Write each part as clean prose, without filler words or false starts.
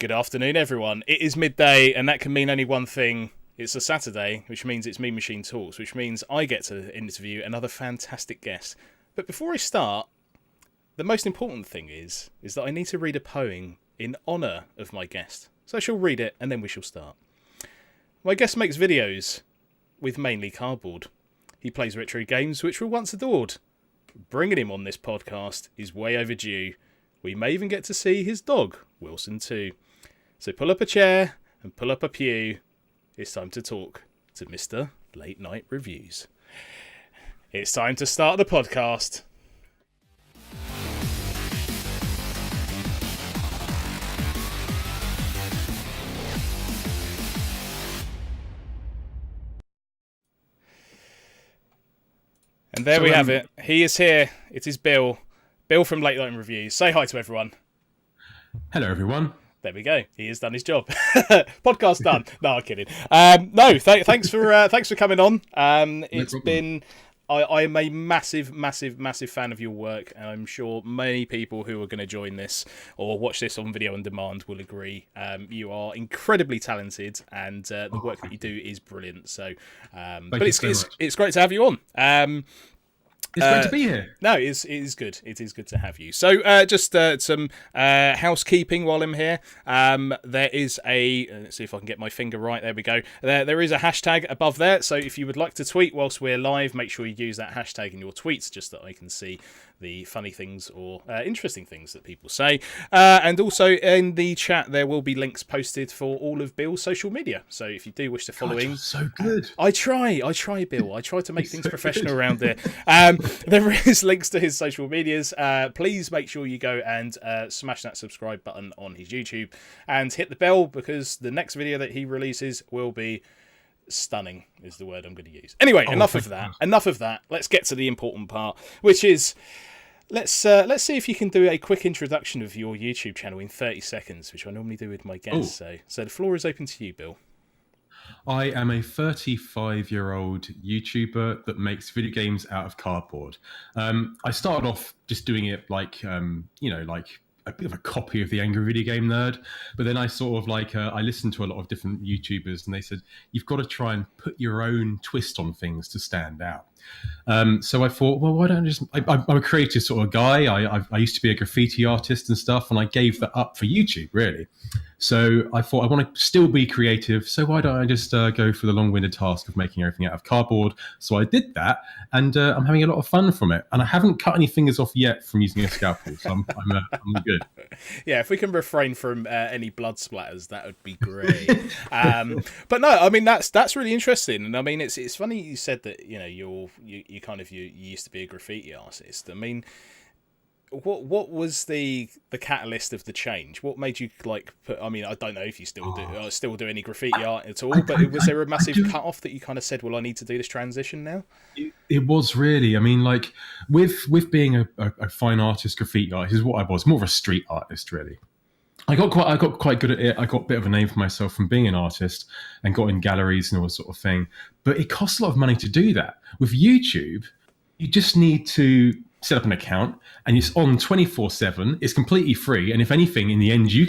Good afternoon, everyone. It is midday, and that can mean only one thing. It's a Saturday, which means it's Mean Machine Talks, which means I get to interview another fantastic guest. But before I start, the most important thing is that I need to read a poem in honour of my guest. So I shall read it, and then we shall start. My guest makes videos with mainly cardboard. He plays retro games which were once adored. Bringing him on this podcast is way overdue. We may even get to see his dog, Wilson, too. So pull up a chair and pull up a pew. It's time to talk to Mr. Late Night Reviews. It's time to start the podcast. And there we have it. He is here. It is Bill. Bill from Late Night Reviews. Say hi to everyone. Hello, everyone. There we go. He has done his job. Podcast done. No, I'm kidding. Thanks for coming on. It's been. I am a massive fan of your work, and I'm sure many people who are going to join this or watch this on video on demand will agree. You are incredibly talented, and the work that you do is brilliant. So, but it's great to have you on. It's great to be here. No, it is good. It is good to have you. So, just some housekeeping while I'm here. There is let's see if I can get my finger right. There we go. There is a hashtag above there. So, if you would like to tweet whilst we're live, make sure you use that hashtag in your tweets, just that I can see the funny things or interesting things that people say. And also in the chat, there will be links posted for all of Bill's social media. So, if you do wish to follow him, so good. I try, Bill. I try to make things professional around here. There is links to his social medias. Please make sure you go and smash that subscribe button on his YouTube and hit the bell, because the next video that he releases will be stunning, is the word I'm going to use. Anyway, enough of that. Let's get to the important part, which is let's see if you can do a quick introduction of your YouTube channel in 30 seconds, which I normally do with my guests. So the floor is open to you, Bill. I am a 35-year-old YouTuber that makes video games out of cardboard. I started off just doing it like a bit of a copy of the Angry Video Game Nerd, but then I sort of I listened to a lot of different YouTubers, and they said you've got to try and put your own twist on things to stand out. So I thought, well, why don't I just? I'm a creative sort of guy. I used to be a graffiti artist and stuff, and I gave that up for YouTube, really. So I thought I want to still be creative. So why don't I just go for the long-winded task of making everything out of cardboard? So I did that, and I'm having a lot of fun from it. And I haven't cut any fingers off yet from using a scalpel, so I'm good. Yeah, if we can refrain from any blood splatters, that would be great. But no, I mean that's really interesting, and I mean it's funny you said that you used to be a graffiti artist. I mean, what was the catalyst of the change? What made you put? I mean, I don't know if you still do any graffiti art at all, but was there a massive cut off that you kind of said, well, I need to do this transition now? It was really. I mean, with being a fine artist, graffiti artist is what I was, more of a street artist, really. I got quite good at it. I got a bit of a name for myself from being an artist and got in galleries and all that sort of thing. But it costs a lot of money to do that. With YouTube, you just need to set up an account, and it's on 24/7. It's completely free, and if anything, in the end, you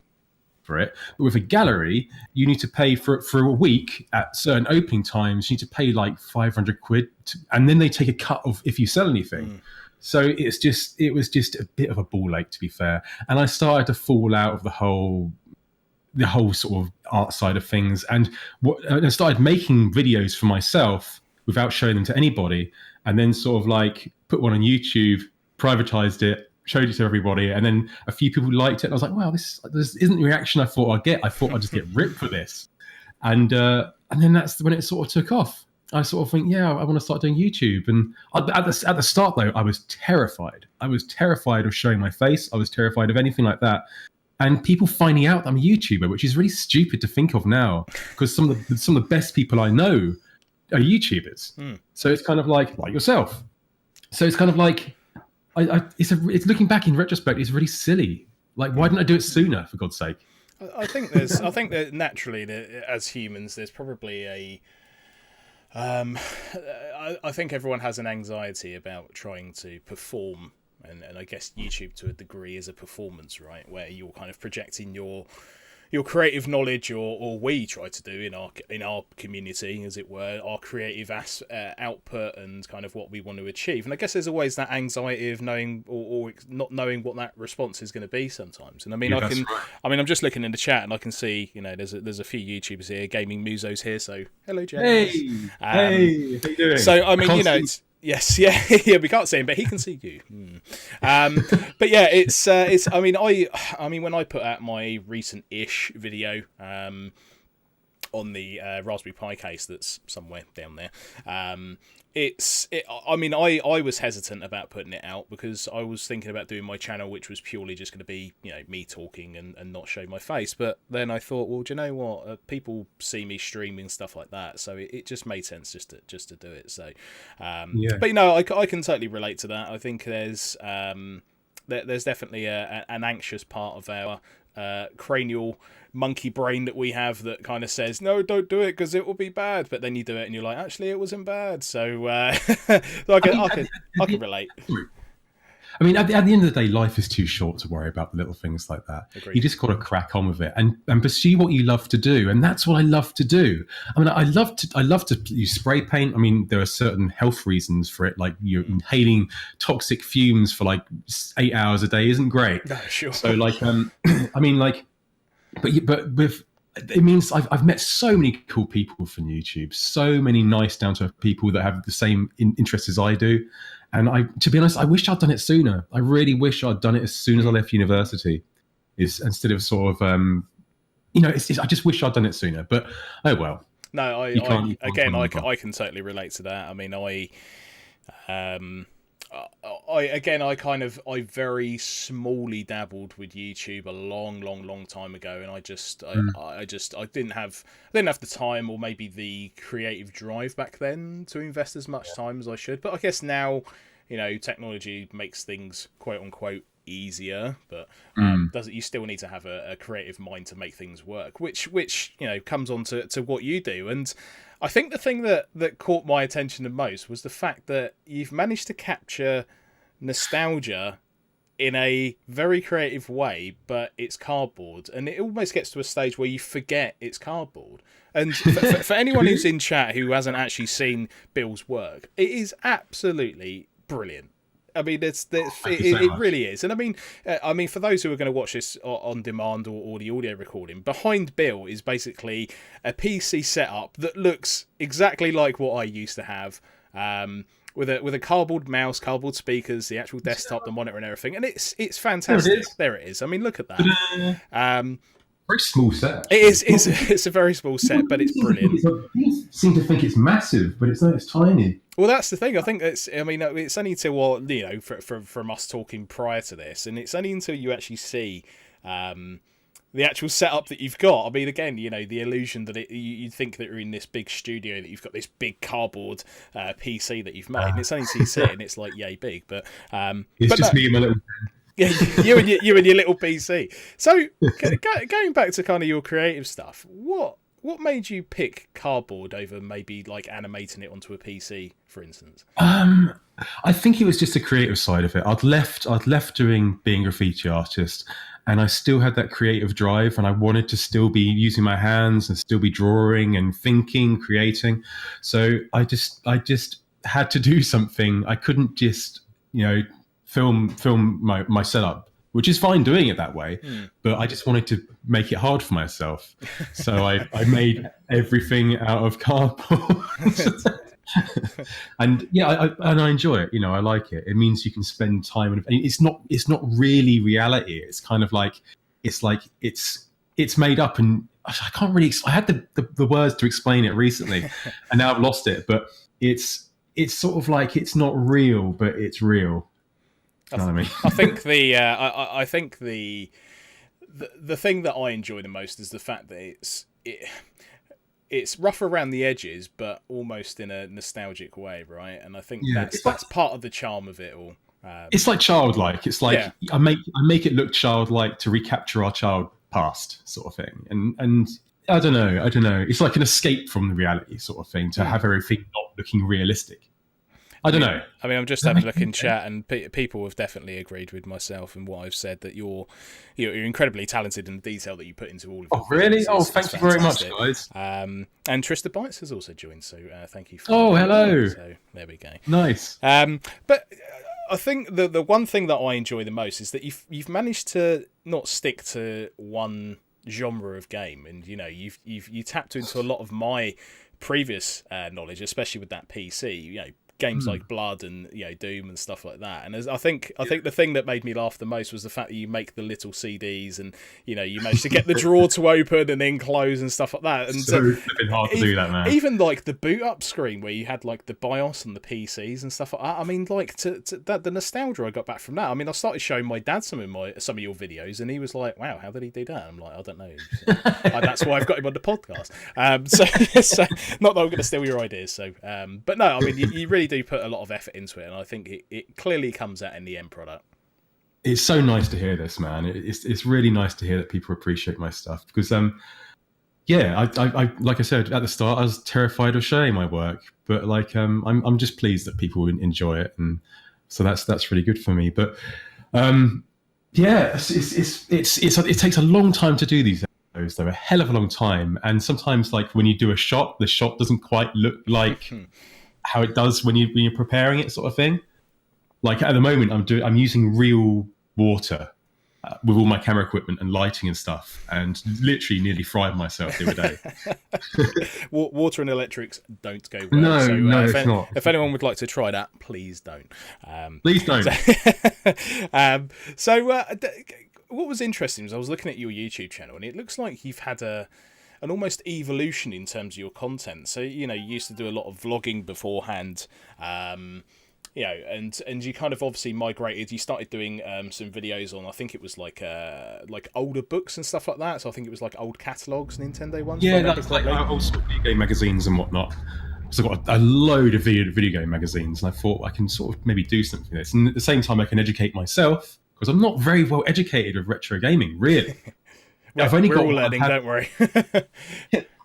for it. But with a gallery, you need to pay for a week at certain opening times. You need to pay like 500 quid, and then they take a cut of if you sell anything. So it was just a bit of a ball ache, to be fair. And I started to fall out of the whole sort of art side of things, and I started making videos for myself without showing them to anybody, and then sort of put one on YouTube, privatized it, showed it to everybody, and then a few people liked it. And I was like, wow, this isn't the reaction I thought I'd get. I thought I'd just get ripped for this. And then that's when it sort of took off. I sort of think, yeah, I want to start doing YouTube. And at the start, though, I was terrified. I was terrified of showing my face. I was terrified of anything like that. And people finding out that I'm a YouTuber, which is really stupid to think of now, because some of the best people I know are YouTubers. So it's kind of like yourself. So it's kind of like, it's looking back in retrospect, it's really silly. Why didn't I do it sooner, for God's sake? I think that naturally, as humans, there's probably I think everyone has an anxiety about trying to perform, and I guess YouTube to a degree is a performance, right? Where you're kind of projecting your your creative knowledge, or we try to do in our community, as it were, our creative output and kind of what we want to achieve. And I guess there's always that anxiety of knowing or not knowing what that response is going to be sometimes. And I mean, Right. I mean, I'm just looking in the chat and I can see, you know, there's a few YouTubers here, gaming musos here. So hello, James. Hey, how you doing? So I mean, you know, it's. Yes, yeah, yeah. We can't see him, but he can see you. But yeah, it's. I mean, when I put out my recent-ish video on the Raspberry Pi case that's somewhere down there, I mean, I was hesitant about putting it out because I was thinking about doing my channel, which was purely just going to be, you know, me talking and not show my face. But then I thought, well, do you know what? People see me streaming stuff like that, so it just made sense just to do it. So, but you know, I can totally relate to that. I think there's definitely an anxious part of our cranial monkey brain that we have that kind of says, no, don't do it because it will be bad, but then you do it and you're like, actually it wasn't bad. So I can relate. I mean, at the end of the day, life is too short to worry about the little things like that. Agreed. You just got to crack on with it and pursue what you love to do, and that's what I love to do. I mean, I love to use spray paint. I mean, there are certain health reasons for it, like you're inhaling toxic fumes for like 8 hours a day isn't great. No, sure. So like, I mean, like, but with. It means I've met so many cool people from YouTube, so many nice down to earth people that have the same interests as I do. And to be honest, I wish I'd done it sooner. I really wish I'd done it as soon as I left university, instead of sort of, you know, I just wish I'd done it sooner. But oh well. No, I can totally relate to that. I mean, I very smallly dabbled with YouTube a long time ago, and I didn't have the time or maybe the creative drive back then to invest as much time as I should. But I guess now, you know, technology makes things quote unquote easier, but you still need to have a creative mind to make things work, which you know comes on to what you do. And I think the thing that caught my attention the most was the fact that you've managed to capture nostalgia in a very creative way, but it's cardboard, and it almost gets to a stage where you forget it's cardboard. And for anyone who's in chat who hasn't actually seen Bill's work, it is absolutely brilliant. I mean, it really is. And I mean, for those who are going to watch this on demand or the audio recording, behind Bill is basically a PC setup that looks exactly like what I used to have, with a cardboard mouse, cardboard speakers, the actual desktop, the monitor, and everything. And it's fantastic. There it is. I mean, look at that. Very small set. It is. It's a very small set, but it's brilliant. People seem to think it's massive, but it's not. It's tiny. Well, that's the thing. I think it's. I mean, it's only until you know, from us talking prior to this, and it's only until you actually see the actual setup that you've got. I mean, again, you know, the illusion that you think that you're in this big studio, that you've got this big cardboard PC that you've made, and it's only until you see it, and it's like yay big. But it's just me and my little. Yeah, you and your little PC. So going back to kind of your creative stuff, what made you pick cardboard over maybe like animating it onto a PC, for instance? I think it was just the creative side of it. I'd left doing being a graffiti artist, and I still had that creative drive, and I wanted to still be using my hands and still be drawing and thinking, creating. So I just had to do something. I couldn't just, you know, film my setup, which is fine doing it that way, but I just wanted to make it hard for myself. So I made everything out of cardboard. And yeah, I enjoy it. You know, I like it. It means you can spend time, and it's not really reality. It's kind of like it's made up, and I can't really. I had the words to explain it recently, and now I've lost it. But it's sort of like it's not real, but it's real. You know what I mean? I think the thing that I enjoy the most is the fact that it's rough around the edges, but almost in a nostalgic way, right? And I think that's part of the charm of it all. It's like childlike. It's like I make it look childlike to recapture our child past, sort of thing. And I don't know. It's like an escape from the reality, sort of thing, to have everything not looking realistic. I don't know. I mean, I'm just having a look in chat, and people have definitely agreed with myself and what I've said, that you're incredibly talented in the detail that you put into all of your Oh, really? videos. Thank you very much, guys. And Trista Bites has also joined, so thank you for hello. So there we go. Nice. But I think the one thing that I enjoy the most is that you've managed to not stick to one genre of game, and you tapped into a lot of my previous knowledge, especially with that PC, games like Blood and Doom and stuff like that. And I think the thing that made me laugh the most was the fact that you make the little CDs, and you managed to get the drawer to open and then close and stuff like that. And so flipping hard to do that, man. Even like the boot up screen where you had like the BIOS and the PCs and stuff like that. I mean, like the nostalgia I got back from that. I mean, I started showing my dad some of your videos, and he was like, "Wow, how did he do that?" I'm like, "I don't know." That's why I've got him on the podcast. So not that I'm going to steal your ideas. So, but no, I mean, you really do put a lot of effort into it, and I think it clearly comes out in the end product. It's so nice to hear this, man. It's really nice to hear that people appreciate my stuff, because I like I said at the start, I was terrified of showing my work, but like I'm just pleased that people enjoy it, and so that's really good for me. But it takes a long time to do these episodes, though, a hell of a long time, and sometimes like when you do a shot, the shot doesn't quite look like how it does when you're preparing it, sort of thing. Like at the moment, I'm using real water with all my camera equipment and lighting and stuff, and literally nearly fried myself the other day. Water and electrics don't go well. No, it's not. If anyone would like to try that, please don't. Please don't. What was interesting was I was looking at your YouTube channel, and it looks like you've had an almost evolution in terms of your content. So, you used to do a lot of vlogging beforehand, and you kind of obviously migrated. You started doing some videos on, I think it was like older books and stuff like that. So I think it was like old catalogs, Nintendo ones. Yeah, that's like old school video game magazines and whatnot. So I've got a load of video game magazines, and I thought I can sort of maybe do something with this. And at the same time, I can educate myself, because I'm not very well educated with retro gaming, really. We're all learning, don't worry.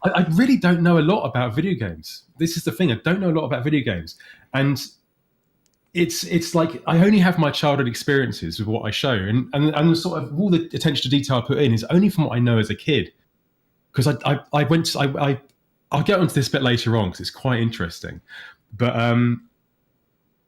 I really don't know a lot about video games. This is the thing. I don't know a lot about video games. And it's like I only have my childhood experiences with what I show. And sort of all the attention to detail I put in is only from what I know as a kid. Because I'll get onto this a bit later on, because it's quite interesting. But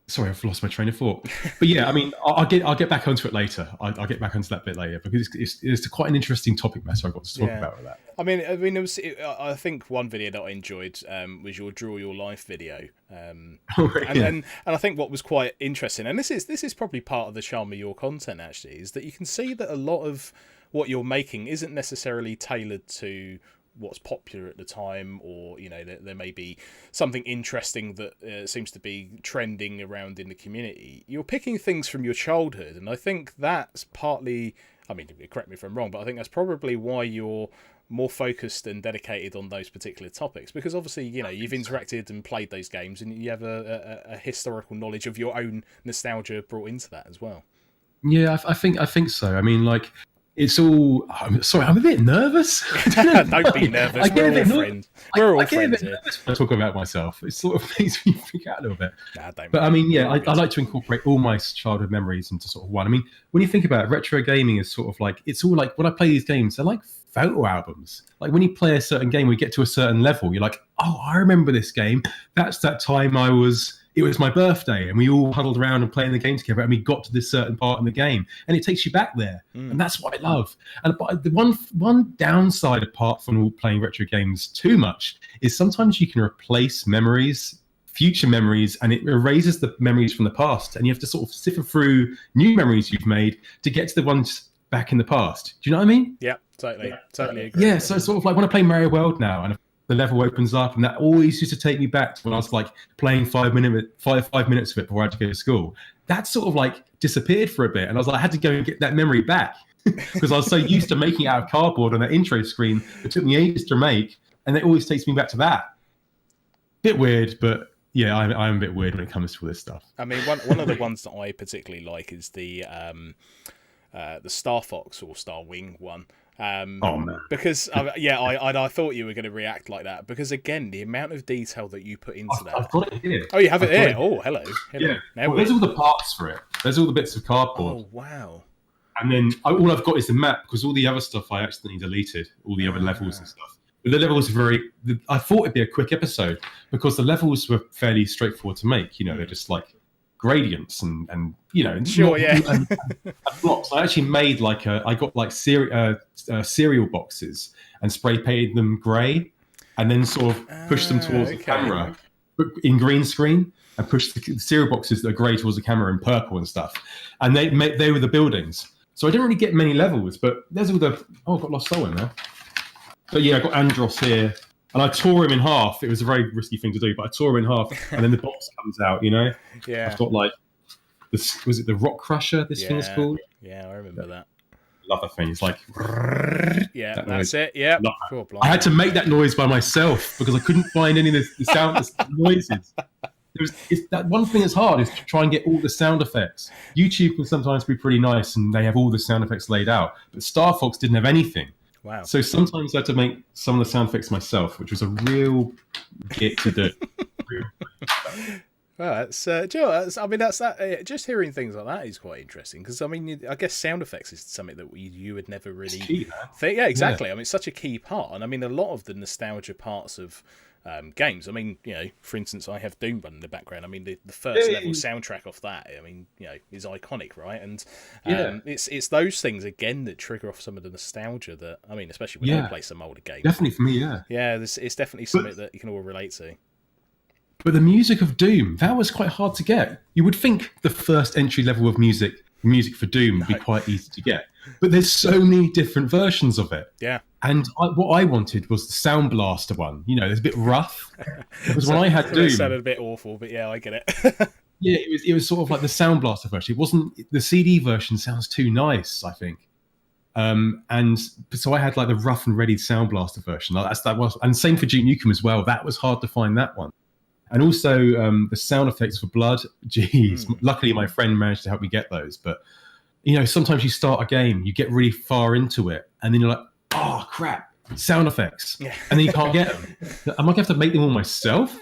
sorry, I've lost my train of thought. But yeah, I mean, I'll get back onto it later. I'll get back onto that bit later, because it's quite an interesting topic matter I've got to talk about with that. I mean, I think one video that I enjoyed was your Draw Your Life video, and I think what was quite interesting, and this is probably part of the charm of your content actually, is that you can see that a lot of what you're making isn't necessarily tailored to what's popular at the time, or there may be something interesting that seems to be trending around in the community. You're picking things from your childhood, and I think that's partly, I mean, correct me if I'm wrong, but I think that's probably why you're more focused and dedicated on those particular topics, because obviously you've interacted and played those games, and you have a historical knowledge of your own nostalgia brought into that as well. Yeah, I think so. I mean, like, it's all. I'm sorry, I'm a bit nervous. Don't be nervous. We're all friends. We're all friends here. When I talk about myself, it sort of makes me freak out a little bit. Don't. But I mean, yeah, I like to incorporate all my childhood memories into sort of one. I mean, when you think about it, retro gaming is sort of like, it's all like, when I play these games, they're like photo albums. Like when you play a certain game, we get to a certain level, you're like, oh, I remember this game. That's that time it was my birthday, and we all huddled around and playing the game together, and we got to this certain part in the game, and it takes you back there, and that's what I love. And but the one downside, apart from playing retro games too much, is sometimes you can replace memories, future memories, and it erases the memories from the past, and you have to sort of sift through new memories you've made to get to the ones back in the past. Do you know what I mean? Yeah, totally agree. Yeah, so sort of like when I play Mario World now, and the level opens up, and that always used to take me back to when I was like playing 5 minutes of it before I had to go to school. That sort of like disappeared for a bit, and I was like, I had to go and get that memory back because I was so used to making it out of cardboard on that intro screen. It took me ages to make, and it always takes me back to that. Bit weird, but yeah, I'm a bit weird when it comes to all this stuff. I mean, one of the ones that I particularly like is the Star Fox or Star Wing one. Oh man. Because I thought you were going to react like that, because again, the amount of detail that you put into that. I've got it here. Oh, you have it here. Oh, hello. Yeah. Now Well, there's all the parts for it. There's all the bits of cardboard. Oh, wow. And then all I've got is the map, because all the other stuff I accidentally deleted, all the other levels and stuff. But the levels are I thought it'd be a quick episode because the levels were fairly straightforward to make. You know, they're just like gradients and you know, sure, and blocks. I actually made I got like cereal boxes and spray painted them grey, and then sort of pushed them towards the camera in green screen, and pushed the cereal boxes that are grey towards the camera in purple and stuff. And they were the buildings. So I didn't really get many levels, but there's all the... Oh, I've got Lost Soul in there. But yeah, I got Andros here, and I tore him in half. It was a very risky thing to do, but I tore him in half, and then the box comes out, you know? Yeah. I've got like... Was it the Rock Crusher, this thing is called? Yeah, I remember that. Love that thing. It's like... Yeah, that's it. Yeah. I had to make that noise by myself because I couldn't find any of the sound noises. That one thing that's hard is to try and get all the sound effects. YouTube can sometimes be pretty nice and they have all the sound effects laid out, but Star Fox didn't have anything. Wow. So sometimes I had to make some of the sound effects myself, which was a real get to do. Well, that's that. Just hearing things like that is quite interesting, because I mean, I guess sound effects is something that you would never really think. Yeah, exactly. Yeah. I mean, it's such a key part, and I mean, a lot of the nostalgia parts of games. I mean, you know, for instance, I have Doom running in the background. I mean, the first level soundtrack off that, I mean, you know, is iconic, right? And it's those things again that trigger off some of the nostalgia that, I mean, especially when I play some older games. Definitely for me, yeah. Yeah, it's definitely something that you can all relate to. But the music of Doom, that was quite hard to get. You would think the first entry level of music for Doom would be quite easy to get. But there's so many different versions of it. Yeah. And what I wanted was the Sound Blaster one. You know, it's a bit rough. Because when I had Doom... It sounded a bit awful, but yeah, I get it. Yeah, it was sort of like the Sound Blaster version. It wasn't... The CD version sounds too nice, I think. And so I had like the rough and ready Sound Blaster version. And same for Duke Nukem as well. That was hard to find, that one. And also the sound effects for Blood. Jeez, luckily my friend managed to help me get those. But, you know, sometimes you start a game, you get really far into it, and then you're like, oh, crap, sound effects. Yeah. And then you can't get them. Am I going to have to make them all myself?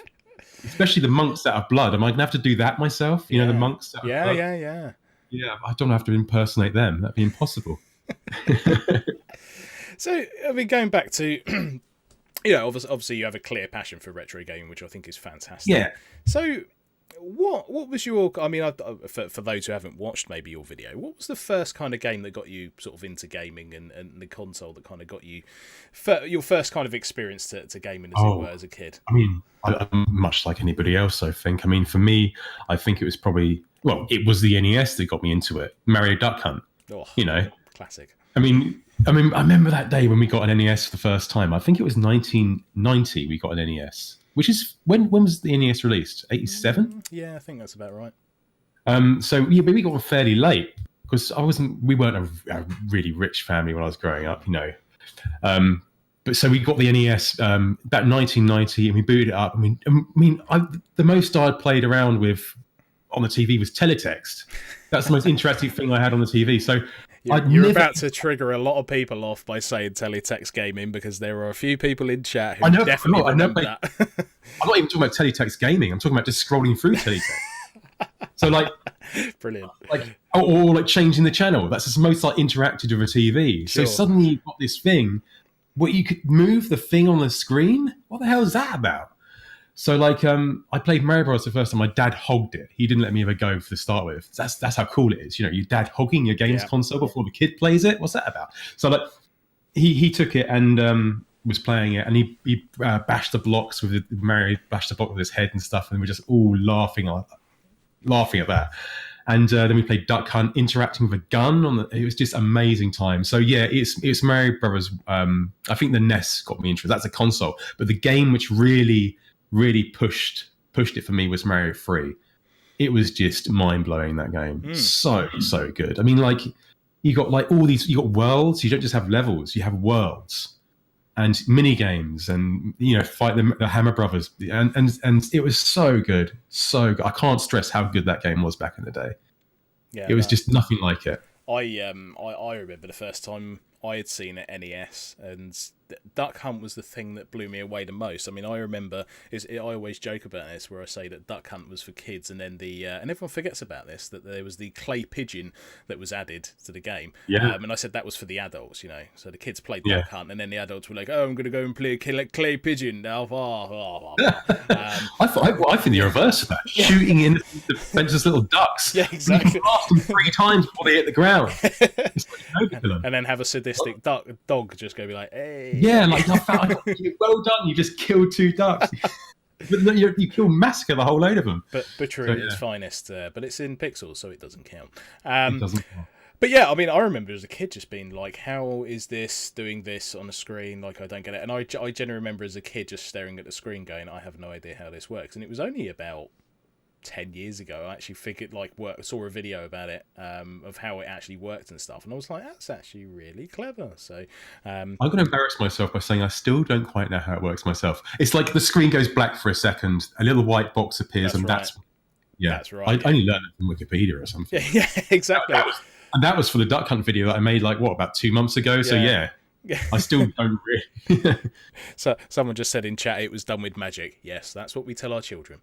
Especially the monks out of Blood. Am I going to have to do that myself? You know, the monks out of Blood? Yeah, I don't have to impersonate them. That'd be impossible. So, I mean, going back to... You know, obviously you have a clear passion for retro gaming, which I think is fantastic. Yeah. So, what was your... I mean, for those who haven't watched maybe your video, what was the first kind of game that got you sort of into gaming, and the console that kind of got you... your first kind of experience to gaming, as it were, as a kid? I mean, I'm much like anybody else, I think. I mean, for me, I think it was probably... Well, it was the NES that got me into it. Mario Duck Hunt. Oh, you know? Classic. I mean, I remember that day when we got an NES for the first time. I think it was 1990 we got an NES, which is when was the NES released? 87? Yeah, I think that's about right. So yeah, but we got one fairly late because we weren't a really rich family when I was growing up, you know. But so we got the NES about 1990 and we booted it up. I mean, the most I'd played around with on the TV was teletext. That's the most interactive thing I had on the TV. So you're about to trigger a lot of people off by saying teletext gaming, because there are a few people in chat who definitely remember that. I'm not even talking about teletext gaming. I'm talking about just scrolling through teletext. So like, brilliant. Like, or like changing the channel. That's the most like interactive of a TV. Sure. So suddenly you've got this thing where you could move the thing on the screen. What the hell is that about? So like, I played Mario Bros the first time. My dad hogged it. He didn't let me ever go to start with. That's how cool it is. You know, your dad hogging your games console before the kid plays it. What's that about? So like, he took it and was playing it, and he bashed the blocks with Mario bashed the block with his head and stuff, and we're just all laughing at that. And then we played Duck Hunt, interacting with a gun. It was just amazing time. So yeah, it's Mario Brothers. I think the NES got me interested. That's a console, but the game which really pushed it for me was Mario 3. It was just mind blowing, that game. So good. I mean, like, you got like all these. You got worlds. You don't just have levels. You have worlds and mini games, and you know, fight the Hammer Brothers, and it was so good, so good. I can't stress how good that game was back in the day. Yeah, it was just nothing like it. I remember the first time I had seen at NES, and Duck Hunt was the thing that blew me away the most. I mean, I remember I always joke about this, where I say that Duck Hunt was for kids, and then and everyone forgets about this, that there was the clay pigeon that was added to the game. Yeah. And I said that was for the adults, you know. So the kids played Yeah. Duck Hunt, and then the adults were like, "Oh, I'm going to go and play a clay pigeon now." I think the reverse of that. Shooting in defenseless little ducks. Yeah, exactly. You can blast them 3 times before they hit the ground. It's like no villain. And then have a sadistic dog just go be like, "Hey." Yeah, like well done. You just killed 2 ducks. But no, you kill massacre the whole load of them. But butchery at its finest. But it's in pixels, so it doesn't count. It doesn't count. But yeah, I mean, I remember as a kid just being like, how is this doing this on a screen? Like, I don't get it. And I generally remember as a kid just staring at the screen going, I have no idea how this works. And it was only about 10 years ago I actually saw a video about it, of how it actually worked and stuff. And I was like, that's actually really clever. So I'm going to embarrass myself by saying I still don't quite know how it works myself. It's like the screen goes black for a second, a little white box appears, that's right. I only learned it from Wikipedia or something. Yeah, exactly. That was for the Duck Hunt video that I made about 2 months ago. So yeah. I still don't really. So someone just said in chat it was done with magic. Yes, that's what we tell our children.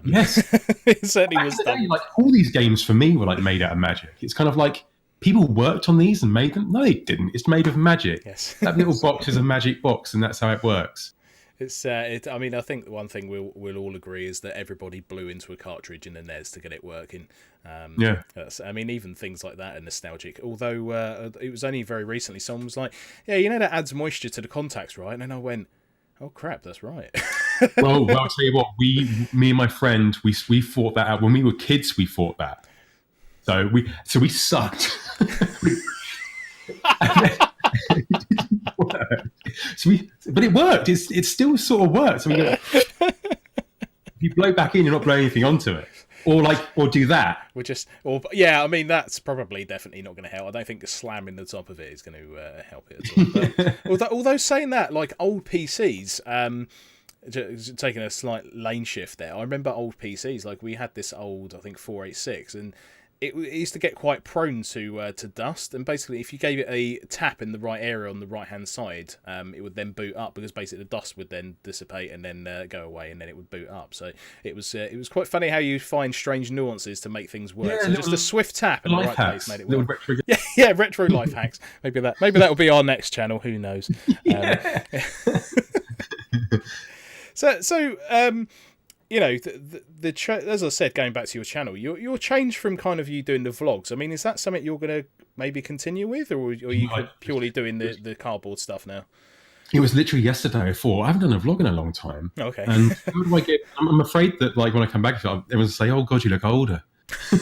Yes, it certainly was done. Like all these games for me were made out of magic. It's kind of like people worked on these and made them. No, they didn't. It's made of magic. Yes, that little box is a magic box, and that's how it works. It's. I mean, I think one thing we'll all agree is that everybody blew into a cartridge in the NES to get it working. I mean, even things like that are nostalgic. Although it was only very recently someone was like, "Yeah, you know that adds moisture to the contacts, right?" And then I went, "Oh crap, that's right." well, I'll tell you what. Me and my friend, we fought that out when we were kids. We fought that. So we sucked. But it worked. It still sort of works. I mean, if you blow back in, you're not blowing anything onto it, or do that. I mean, that's definitely not going to help. I don't think slamming the top of it is going to help it at all. But although saying that, like old PCs, taking a slight lane shift there. I remember old PCs. Like we had this old, I think 486, and it used to get quite prone to dust, and basically if you gave it a tap in the right area on the right hand side, it would then boot up, because basically the dust would then dissipate and then go away, and then it would boot up. So it was quite funny how you find strange nuances to make things work. Yeah, so just a swift tap in the right place made it work. Retro life hacks. Maybe that will be our next channel. Who knows? Yeah. So you know, as I said, going back to your channel, your change from kind of you doing the vlogs. I mean, is that something you're going to maybe continue with, or are you purely doing the cardboard stuff now? It was literally yesterday I thought, I haven't done a vlog in a long time. Okay. And how do I get? I'm afraid that when I come back, everyone's going to say, "Oh God, you look older." You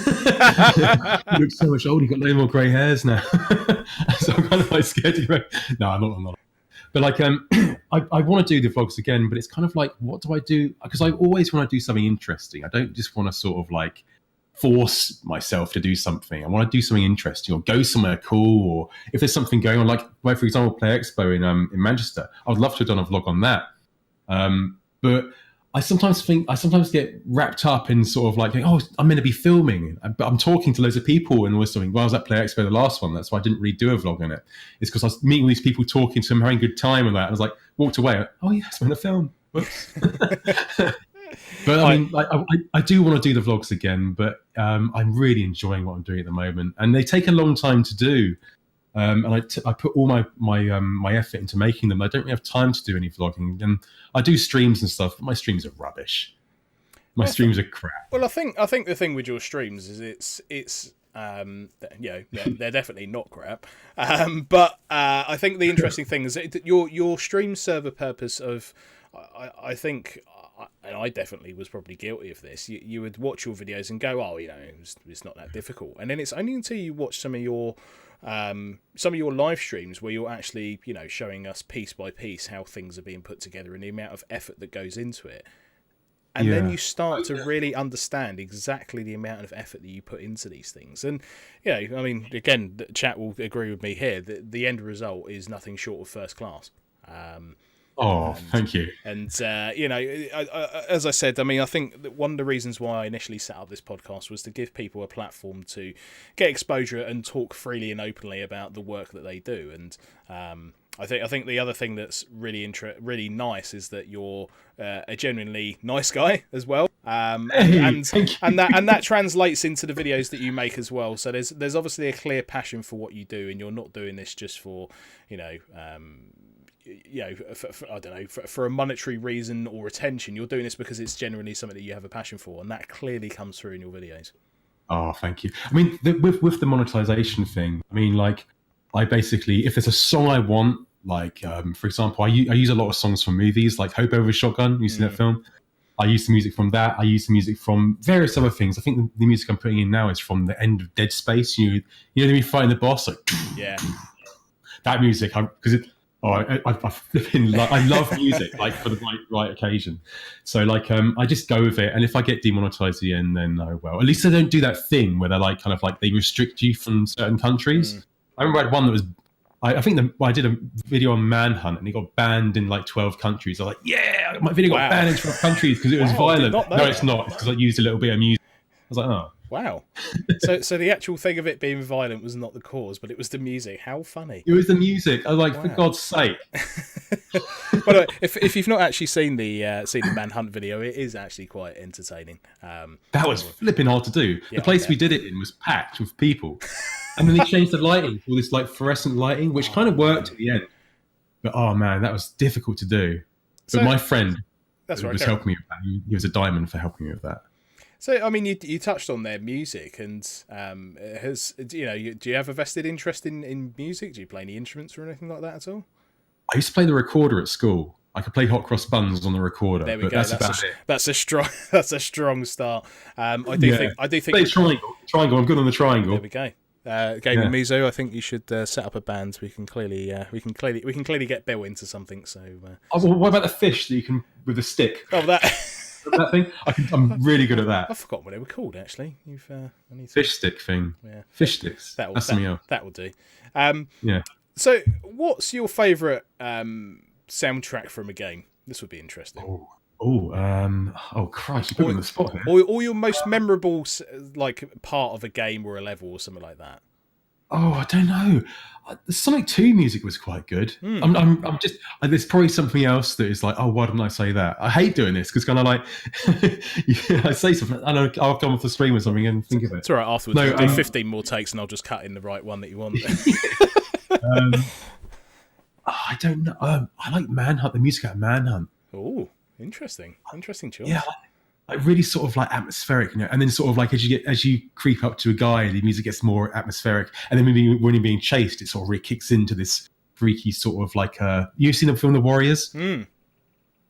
look so much older. You've got no more grey hairs now. So I'm kind of scared to go. No, I'm not. But I want to do the vlogs again, but it's kind of like, what do I do? Because I always want to do something interesting. I don't just want to sort of force myself to do something. I want to do something interesting or go somewhere cool. Or if there's something going on, for example, Play Expo in Manchester, I would love to have done a vlog on that. But I sometimes get wrapped up in sort of oh, I'm meant to be filming, but I'm talking to loads of people and always something. Well, I was at Play Expo, the last one. That's why I didn't really do a vlog on it. It's because I was meeting all these people, talking to them, having a good time and that. And I was walked away. Oh, yes, I'm going to film. Whoops. But I mean, I do want to do the vlogs again, but I'm really enjoying what I'm doing at the moment. And they take a long time to do. And I put all my effort into making them. I don't really have time to do any vlogging, and I do streams and stuff. But my streams are rubbish. My streams are crap. Well, I think the thing with your streams is it's they're definitely not crap. But I think the interesting thing is that your stream serve a purpose of, I think. And I definitely was probably guilty of this. You would watch your videos and go, "Oh, it's not that difficult." And then it's only until you watch some of your live streams where you're actually, showing us piece by piece how things are being put together and the amount of effort that goes into it. And then you start to really understand exactly the amount of effort that you put into these things. And, I mean, again, the chat will agree with me here that the end result is nothing short of first class. Oh, thank you. And, as I said, I mean, I think that one of the reasons why I initially set up this podcast was to give people a platform to get exposure and talk freely and openly about the work that they do. And I think the other thing that's really nice is that you're a genuinely nice guy as well. And that translates into the videos that you make as well. So there's obviously a clear passion for what you do, and you're not doing this just for, I don't know, for a monetary reason or attention. You're doing this because it's genuinely something that you have a passion for, and that clearly comes through in your videos. Oh, thank you. I mean, with the monetization thing, I mean, like, I basically, if there's a song I want, like, for example, I use a lot of songs from movies, like Hope Over Shotgun. You seen that film? I use the music from that. I use the music from various other things. I think the music I'm putting in now is from the end of Dead Space. You know when you're fighting the boss, like, yeah, that music. Because I love music, like, for the right occasion. So, like, I just go with it. And if I get demonetized at the end, then oh well. At least I don't do that thing where they're like kind of like they restrict you from certain countries. I remember I had one that was. I think I did a video on Manhunt and it got banned in like 12 countries. I was like, yeah, my video got banned in 12 countries because it was violent. No, it's not. It's because I used a little bit of music. I was like, oh. Wow. So the actual thing of it being violent was not the cause, but it was the music. How funny. It was the music. I was like, for God's sake. By the way, if you've not actually seen the Manhunt video, it is actually quite entertaining. That was flipping hard to do. The place we did it in was packed with people. And then they changed the lighting to all this like fluorescent lighting, which kind of worked at the end. But oh man, that was difficult to do. But my friend was helping me with that. He was a diamond for helping me with that. So I mean, you touched on their music, and do you have a vested interest in music? Do you play any instruments or anything like that at all? I used to play the recorder at school. I could play Hot Cross Buns on the recorder. There we go. That's about it. That's a strong start. I do think. Play triangle. I'm good on the triangle. There we go. Gaming Mizo, I think you should set up a band. We can clearly get Bill into something. So, well, what about the fish that you can with a stick? Oh, that thing. I'm really good at that. I forgot what they were called. Actually, fish stick thing. Yeah, fish sticks. That's something else. That will do. Yeah. So, what's your favourite soundtrack from a game? This would be interesting. Oh, Christ! You put me on the spot here. Or your most memorable, like, part of a game or a level or something like that. Oh, I don't know. The Sonic 2 music was quite good. I'm just. There's probably something else that is like, oh, why didn't I say that? I hate doing this because kind of like, I say something, and I'll come off the stream or something and think of it. It's all right. Afterwards, we'll do 15 more takes, and I'll just cut in the right one that you want. I don't know. I like Manhunt. The music out of Manhunt. Oh, interesting choice. Yeah, like really sort of like atmospheric, and then sort of like as you creep up to a guy, the music gets more atmospheric, and then maybe when you're being chased, it sort of really kicks into this freaky sort of like you've seen the film The Warriors,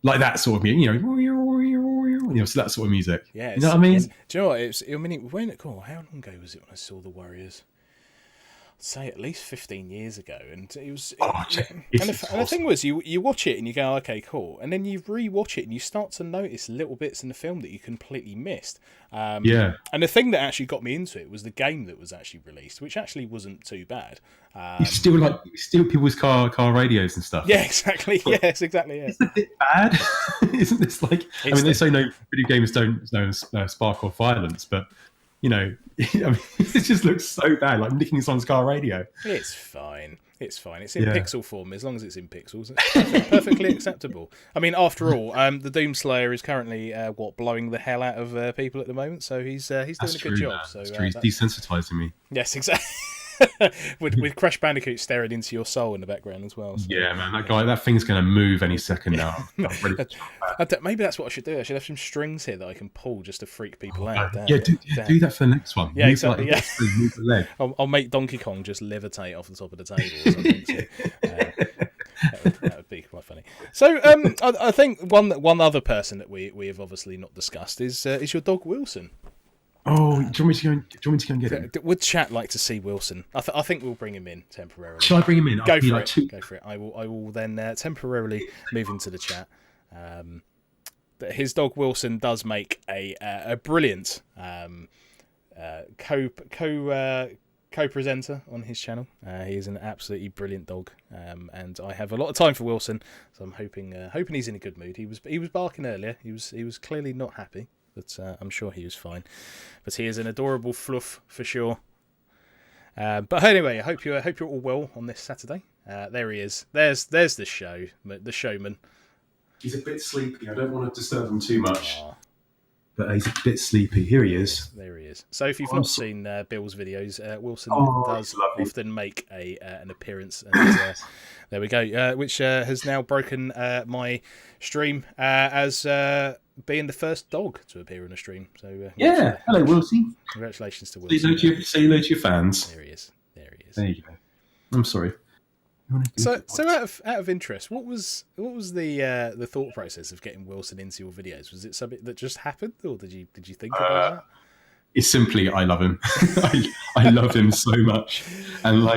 like that sort of music, so that sort of music. Yeah, you know what I mean? Do you know what? How long ago was it when I saw The Warriors? Say at least 15 years ago, and it was. And the thing was, you watch it and you go, okay, cool, and then you re-watch it and you start to notice little bits in the film that you completely missed. And the thing that actually got me into it was the game that was actually released, which actually wasn't too bad. You steal people's car radios and stuff. Yeah, exactly. Yes, exactly. Yeah. Isn't it bad? Isn't this like? They say no video games don't spark off violence, but. It just looks so bad, like nicking someone's car radio. It's fine. It's in pixel form. As long as it's in pixels, it's perfectly acceptable. I mean, after all, the Doomslayer is currently blowing the hell out of people at the moment. So he's doing a good job. Man. So That's true. He's desensitizing me. Yes, exactly. with Crash Bandicoot staring into your soul in the background as well. So. Yeah, man, that thing's going to move any second now. Maybe that's what I should do. I should have some strings here that I can pull just to freak people out. Do that for the next one. Yeah, exactly. Move the leg. I'll make Donkey Kong just levitate off the top of the table or something. So, that would be quite funny. So I think one other person that we have obviously not discussed is your dog Wilson. Oh, do you want me to go and get him? Would chat like to see Wilson? I think we'll bring him in temporarily. Shall I bring him in? Go for it. I will then temporarily move into the chat. His dog Wilson does make a brilliant co-presenter on his channel. He is an absolutely brilliant dog, and I have a lot of time for Wilson, so I'm hoping he's in a good mood. He was barking earlier. He was clearly not happy, but I'm sure he was fine. But he is an adorable fluff for sure. But anyway, I hope you're all well on this Saturday. There he is. There's the showman. He's a bit sleepy. I don't want to disturb him too much. But he's a bit sleepy. Here he is. There he is. So if you've not seen Bill's videos, Wilson does often make an appearance. And there we go. Which has now broken my stream as being the first dog to appear on a stream. So hello, Wilson. Congratulations to Wilson. Say hello to your fans. There he is. There you go. I'm sorry. So out of interest, what was the thought process of getting Wilson into your videos? Was it something that just happened, or did you think about that? It's simply I love him. I love him so much, and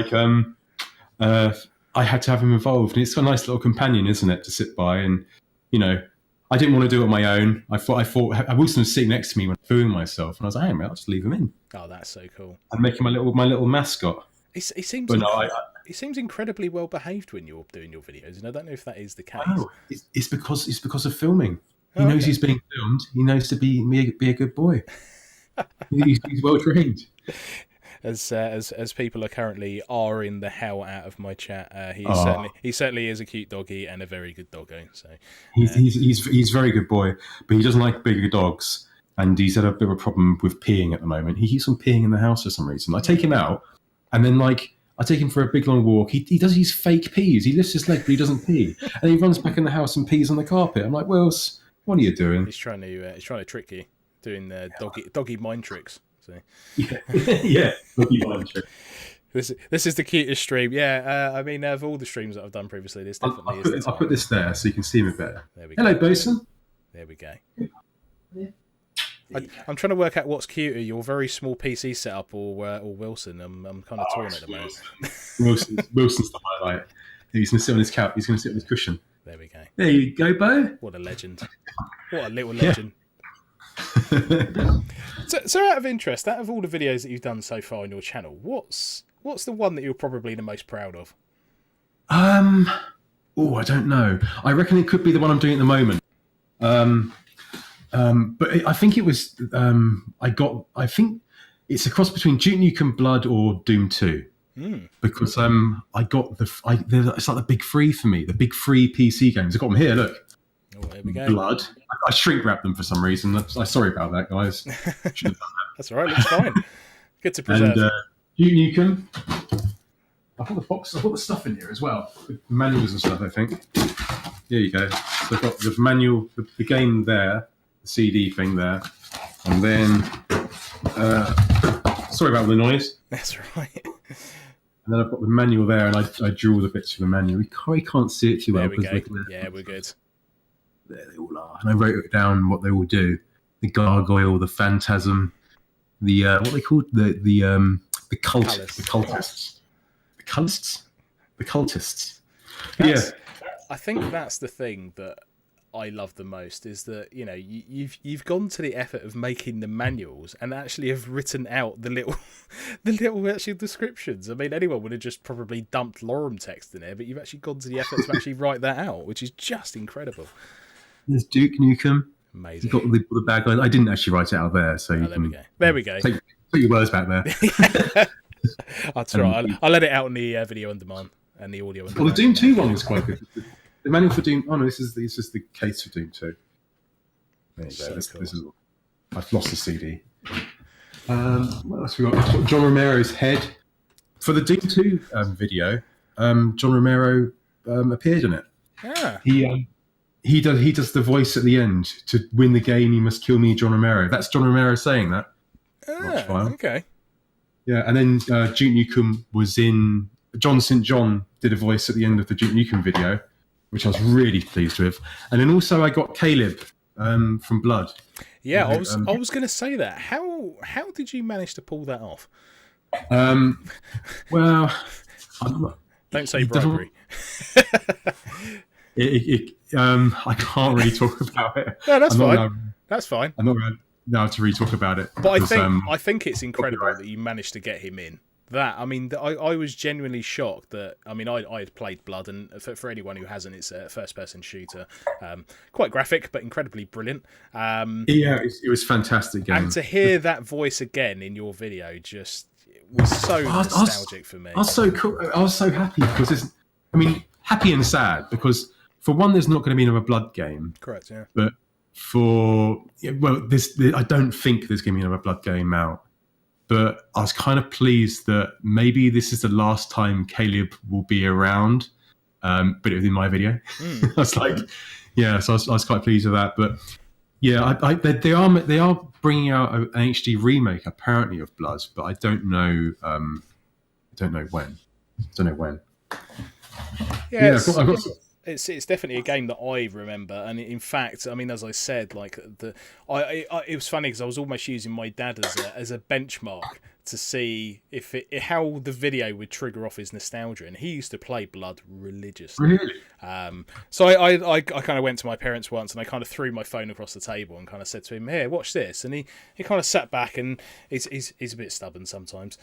I had to have him involved. And it's a nice little companion, isn't it, to sit by? And I didn't want to do it on my own. I thought Wilson was sitting next to me when I filmed myself, and I was like, hey, mate, I'll just leave him in. Oh, that's so cool. And make him my little mascot. He seems incredibly well behaved when you're doing your videos, and I don't know if that is the case. Oh, it's because of filming. He knows he's being filmed. He knows to be a good boy. he's well trained. As people are currently in the hell out of my chat, he certainly is a cute doggy and a very good doggo. So he's a very good boy, but he doesn't like bigger dogs, and he's had a bit of a problem with peeing at the moment. He keeps on peeing in the house for some reason. I take him out, and then I take him for a big long walk. He does these fake pees. He lifts his leg, but he doesn't pee, and he runs back in the house and pees on the carpet. I'm like, Wills, what are you doing? He's trying to trick you, doing doggy mind tricks. So. Yeah, doggy mind trick. This is the cutest stream. Yeah, I mean, of all the streams that I've done previously, this definitely is. I'll put this there so you can see me better. There we Hello, go. Bosun. There we go. I'm trying to work out what's cuter, your very small PC setup or Wilson. I'm kind of torn at the moment. Wilson's the highlight. He's going to sit on his couch. He's going to sit on his cushion. There we go. There you go, Bo. What a legend. What a little legend. So out of interest, out of all the videos that you've done so far on your channel, what's the one that you're probably the most proud of? I don't know. I reckon it could be the one I'm doing at the moment. But I think it was. I think it's a cross between Duke Nukem Blood or Doom 2. Because I got it's like the big three for me, the big three PC games. I got them here. Look, there we go. Blood. I shrink wrapped them for some reason. I'm sorry about that, guys. Should have done that. That's all right. Looks fine. Good to preserve. And Duke Nukem. I've got the box. I've got the stuff in here as well, the manuals and stuff. I think. There you go. So I've got the manual, the game there, the CD thing there, and then. Sorry about the noise. That's right. And then I've got the manual there, and I drew all the bits from the manual. We can't see it too well. There we go. Yeah, we're good. There they all are. And I wrote down what they all do. The gargoyle, the phantasm, the what they called the cultists. The cultists. Yeah. I think that's the thing that I love the most is that you've gone to the effort of making the manuals and actually have written out the little actual descriptions. I mean, anyone would have just probably dumped lorem text in there, but you've actually gone to the effort to actually write that out, which is just incredible. There's Duke Nukem. Amazing. You've got the bad guys. I didn't actually write it out there, so there we go. Take your words back there. That's right. I'll edit out on the video on demand and the audio on demand. Well, the Doom 2 one was quite good. The manual for Doom. Oh no, this is the case for Doom 2. There you go. This is. I've lost the CD. What else we got? John Romero's head for the Doom 2 video. John Romero appeared in it. Yeah. He does the voice at the end. To win the game, you must kill me, John Romero. That's John Romero saying that. Okay. Yeah, and then Duke Nukem was in. John St. John did a voice at the end of the Duke Nukem video, which I was really pleased with. And then also I got Caleb from Blood. Yeah, I was going to say that. How did you manage to pull that off? Well, don't say bribery. I can't really talk about it. No, that's fine. That's fine. I'm not going to really talk about it. But I think it's incredible that you managed to get him in. that, I mean, I was genuinely shocked that, I mean, I had played Blood, and for anyone who hasn't, it's a first-person shooter. Quite graphic, but incredibly brilliant. Yeah, it was a fantastic game. And to hear that voice again in your video just was so nostalgic for me. I was so cool. I was so happy because happy and sad because for one, there's not going to be another Blood game. Correct, yeah. But I don't think there's going to be another Blood game out. But I was kind of pleased that maybe this is the last time Caleb will be around. But it was in my video. I was like, yeah, so I was quite pleased with that. But yeah, they are bringing out an HD remake apparently of Blood, but I don't know. When. Yeah, I've got it's definitely a game that I remember, and in fact, I mean, as I said, like it was funny because I was almost using my dad as a benchmark to see how the video would trigger off his nostalgia, and he used to play Blood religiously. Really? So I kind of went to my parents once, and I kind of threw my phone across the table and kind of said to him, "Here, watch this," and he kind of sat back, and he's a bit stubborn sometimes.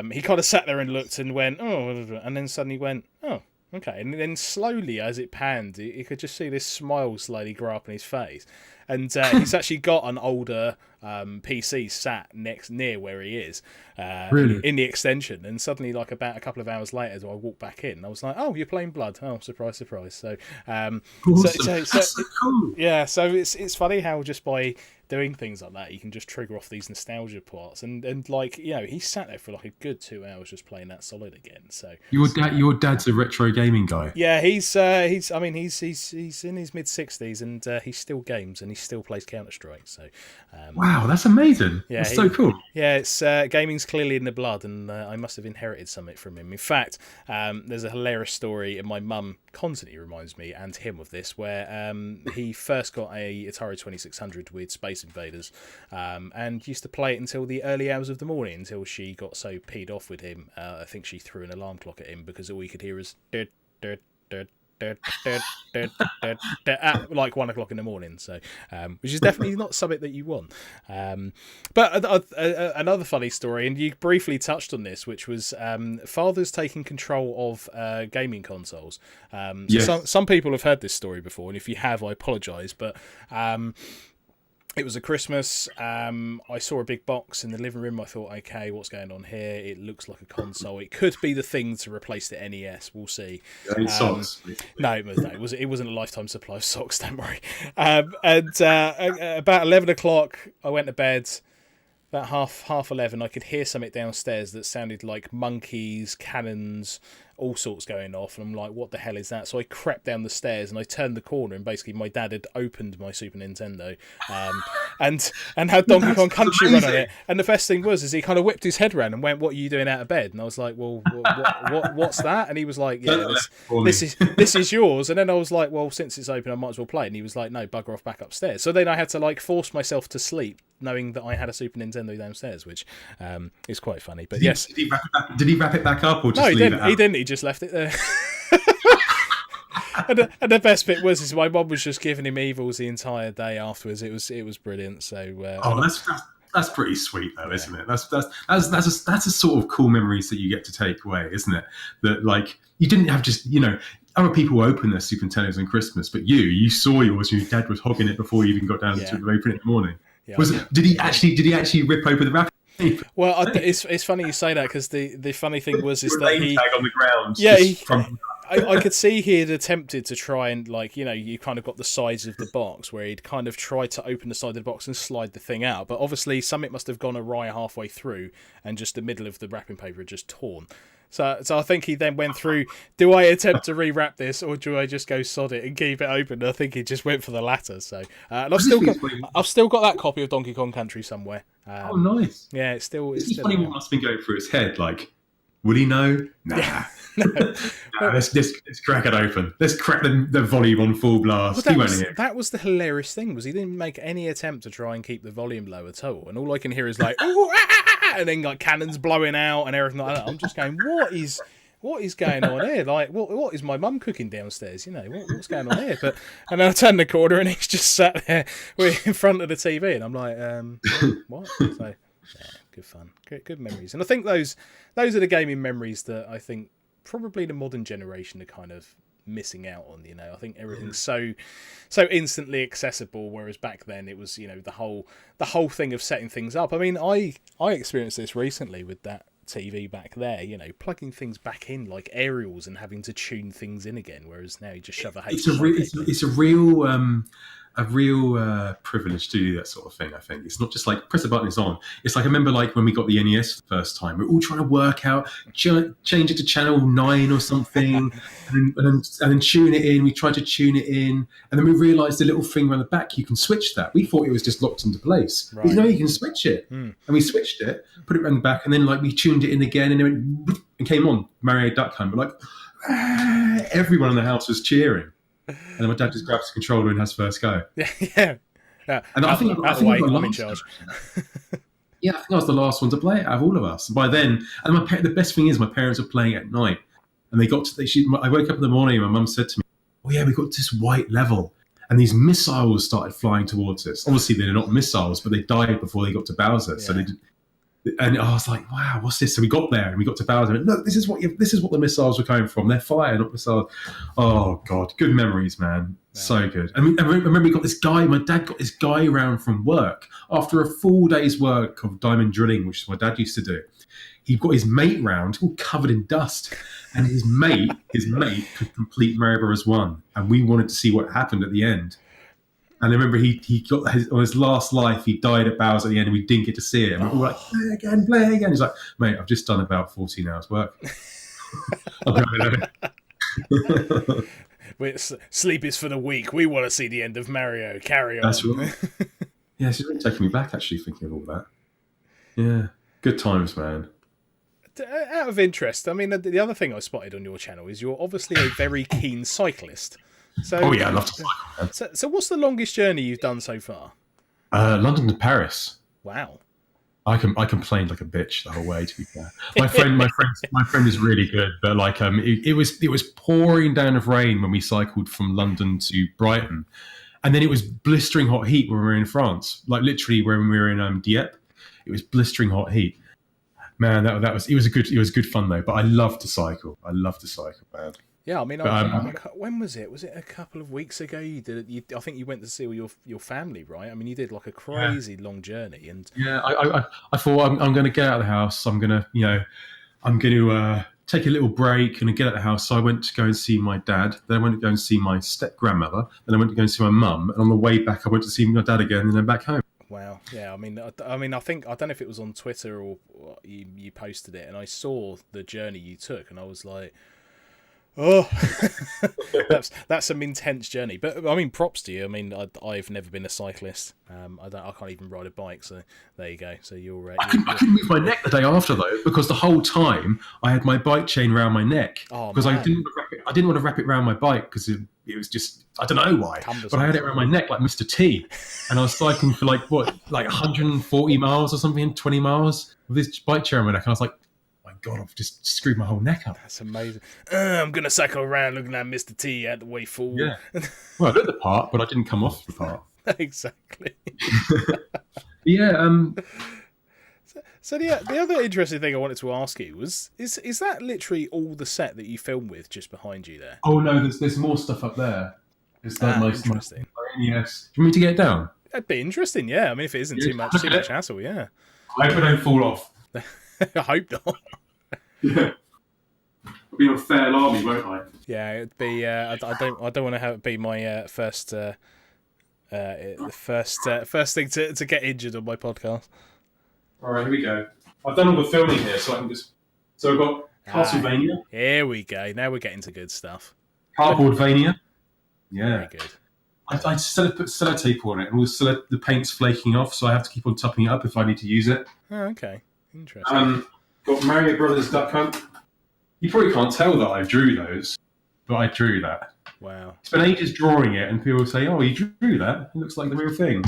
He kind of sat there and looked and went, "Oh," and then suddenly went, "Oh." Okay, and then slowly, as it panned, you could just see this smile slowly grow up in his face. And he's actually got an older PC sat near where he is, really? in the extension. And suddenly, like about a couple of hours later, I walked back in. I was like, "Oh, you're playing Blood? Oh, surprise, surprise!" So, awesome. That's so cool. Yeah, so it's funny how just by doing things like that, you can just trigger off these nostalgia parts, and like, you know, he sat there for like a good 2 hours just playing that solid again. So your dad's a retro gaming guy. Yeah, he's in his mid-60s, and he still games and he still plays Counter-Strike. So wow, that's amazing. Yeah, that's so cool. Yeah, it's gaming's clearly in the blood, and I must have inherited something from him. In fact, there's a hilarious story, and my mum constantly reminds me and him of this, where he first got a Atari 2600 with Space Invaders, and used to play it until the early hours of the morning, until she got so peed off with him. I think she threw an alarm clock at him because all he could hear was at like 1 o'clock in the morning. So, which is definitely not something that you want. But another funny story, and you briefly touched on this, which was fathers taking control of gaming consoles. Yes. Some people have heard this story before, and if you have, I apologise, but it was a Christmas. I saw a big box in the living room. I thought, okay, what's going on here? It looks like a console. It could be the thing to replace the NES. We'll see. Socks. No, it wasn't a lifetime supply of socks. Don't worry. About 11 o'clock, I went to bed. About half 11, I could hear something downstairs that sounded like monkeys, cannons, all sorts going off, and I'm like, what the hell is that? So I crept down the stairs and I turned the corner, and basically my dad had opened my Super Nintendo and had Donkey Kong Country run on it. And the best thing was he kind of whipped his head around and went, "What are you doing out of bed?" And I was like, "Well, what's that?" And he was like, "Yeah, this is yours." And then I was like, "Well, since it's open, I might as well play it." And he was like, "No, bugger off back upstairs." So then I had to like force myself to sleep, knowing that I had a Super Nintendo downstairs, which is quite funny. But yes, did he wrap it back up, or just no? He leave didn't. it out? He didn't. He just left it there. And the best bit was my mum was just giving him evils the entire day afterwards. It was brilliant. So that's pretty sweet though, isn't it? That's a sort of cool memories that you get to take away, isn't it? That like you didn't have just other people open their Super Nintendos on Christmas, but you saw yours. Your dad was hogging it before you even got down to open it in the morning. Yeah, did he actually rip open the wrapper? Well, it's funny you say that, because the funny thing was that he tag on the ground. Yeah, I could see he had attempted to try and, like, you kind of got the sides of the box where he'd kind of tried to open the side of the box and slide the thing out, but obviously something must have gone awry halfway through, and just the middle of the wrapping paper had just torn. So I think he then went through, do I attempt to rewrap this, or do I just go sod it and keep it open? And I think he just went for the latter. So and I've still got that copy of Donkey Kong Country somewhere. Oh, nice. Yeah, it's still funny what must have been going through his head. Like, would he know? Nah. Yeah. Let's crack it open. Let's crack the volume on full blast. That was the hilarious thing, was he didn't make any attempt to try and keep the volume low at all, and all I can hear is like, ooh, ah, ah, ah, and then like cannons blowing out and everything like that. I'm just going, what is going on here? Like, what is my mum cooking downstairs? What's going on here? And then I turn the corner and he's just sat there in front of the TV, and I'm like, what? So, yeah. Good fun. Good memories. And I think those are the gaming memories that I think probably the modern generation are kind of missing out on. I think everything's so instantly accessible, whereas back then it was, the whole thing of setting things up. I mean, I experienced this recently with that TV back there, plugging things back in like aerials and having to tune things in again, whereas now you just shove a HDMI. It's a real privilege to do that sort of thing. I think it's not just like press a button, it's on. It's like I remember like when we got the NES the first time, we were all trying to work out change it to channel 9 or something, and then tune it in. We tried to tune it in, and then we realised the little thing around the back, you can switch that. We thought it was just locked into place. Right. But no, you can switch it, and we swithed it, put it around the back, and then like we tuned it in again, and it went and came on Mario Duck Hunt. But like everyone in the house was cheering. And then my dad just grabs the controller and has first go. Yeah. And I think I I'm in charge. Yeah, I think I was the last one to play it out of all of us. By then, and the best thing is my parents were playing at night, and they got to. I woke up in the morning and my mum said to me, "Oh yeah, we got to this white level, and these missiles started flying towards us. Obviously, they're not missiles, but they died before they got to Bowser. Yeah. So they did." And I was like, "Wow, what's this?" So we got there and we got to Bowser. And, look, this is what the missiles were coming from. They're fire, not missiles. Oh God, good memories, man. Yeah. So good. I remember we got this guy. My dad got this guy around from work after a full day's work of diamond drilling, which my dad used to do. He got his mate round, all covered in dust, and his mate could complete Mario Bros. 1, and we wanted to see what happened at the end. And I remember he got on his last life, he died at Bowser at the end, and we didn't get to see it. And we're all like, play again. He's like, mate, I've just done about 14 hours work. Sleep is for the weak. We want to see the end of Mario. Carry on. That's right. Yeah, it's really taking me back, actually, thinking of all that. Yeah, good times, man. Out of interest, I mean, the other thing I spotted on your channel is you're obviously a very keen cyclist. So, oh yeah, I love to cycle, man. So what's the longest journey you've done so far? London to Paris. Wow. I complained like a bitch the whole way. To be fair, my friend is really good, but like it was pouring down of rain when we cycled from London to Brighton, and then it was blistering hot heat when we were in France. Like literally when we were in Dieppe, it was blistering hot heat. Man, it was good fun though. But I love to cycle. Man. Yeah, I mean, when was it? Was it a couple of weeks ago? I think you went to see all your family, right? I mean, you did like a crazy long journey, and I thought I'm going to get out of the house. I'm going to take a little break and get out of the house. So I went to go and see my dad. Then I went to go and see my step grandmother. Then I went to go and see my mum. And on the way back, I went to see my dad again, and then back home. Wow. Yeah. I mean, I think I don't know if it was on Twitter or you posted it, and I saw the journey you took, and I was like, oh, that's some intense journey. But I mean, props to you. I mean, I've never been a cyclist. I can't even ride a bike. So there you go. So you're. I couldn't move my neck the day after though, because the whole time I had my bike chain around my neck. Because I didn't want to wrap it around my bike because it was just, I don't know why, but I had it around my neck like Mr. T, and I was cycling for like 140 miles or something, 20 miles with this bike chain around my neck, and I was like, God, I've just screwed my whole neck up. That's amazing. I'm going to cycle around looking at Mr. T out the way forward. Yeah. Well, I looked the part, but I didn't come off the part. Exactly. Yeah. So the other interesting thing I wanted to ask you was, is that literally all the set that you film with just behind you there? Oh, no, there's more stuff up there. It's that most interesting. Yes. Do you want me to get it down? That'd be interesting, yeah. I mean, if it isn't too much hassle, yeah. I hope I don't fall off. I hope not. Yeah. I'll be on fair alarmy, won't I? Yeah, it'd be. I don't want to have it be my first thing to get injured on my podcast. All right, here we go. I've done all the filming here, so I can just. So I've got Castlevania. Here we go. Now we're getting to good stuff. Cardboardvania. Yeah. Very good. I put sellotape on it, and the paint's flaking off, so I have to keep on topping it up if I need to use it. Oh, okay. Interesting. Got Mario Brothers Duck Hunt. You probably can't tell that I drew those, but I drew that. Wow. It's been ages drawing it, and people say, "Oh, you drew that? It looks like the real thing."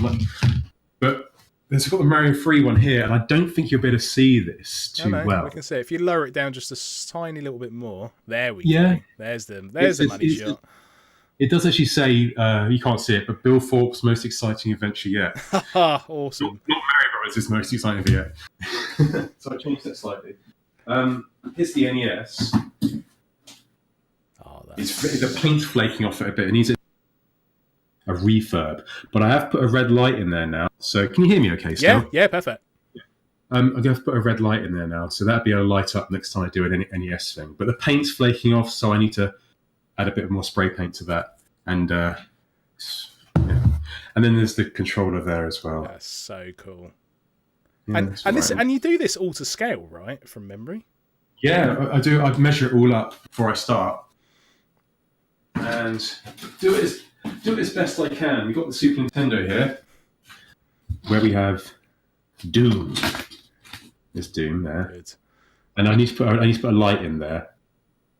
But there's got the Mario 3 one here, and I don't think you'll be able to see this too well. We can see it. If you lower it down just a tiny little bit more, there we go. There's the money shot. It does actually say, you can't see it, but Bill Thorpe's most exciting adventure yet. Awesome. Not Mario Brothers' most exciting adventure yet. So I changed it slightly. Here's the NES. Oh, The paint's flaking off it a bit. It needs a refurb. But I have put a red light in there now. So can you hear me okay still? Yeah, perfect. I'm going to put a red light in there now. So that'll be able to light up next time I do an NES thing. But the paint's flaking off, so I need to add a bit more spray paint to that. And yeah. And then there's the controller there as well. That's so cool. Yeah, and you do this all to scale, right? From memory? Yeah, I do. I measure it all up before I start. And do it as best I can. We've got the Super Nintendo here, where we have Doom. There's Doom there. Good. And I need to put a light in there.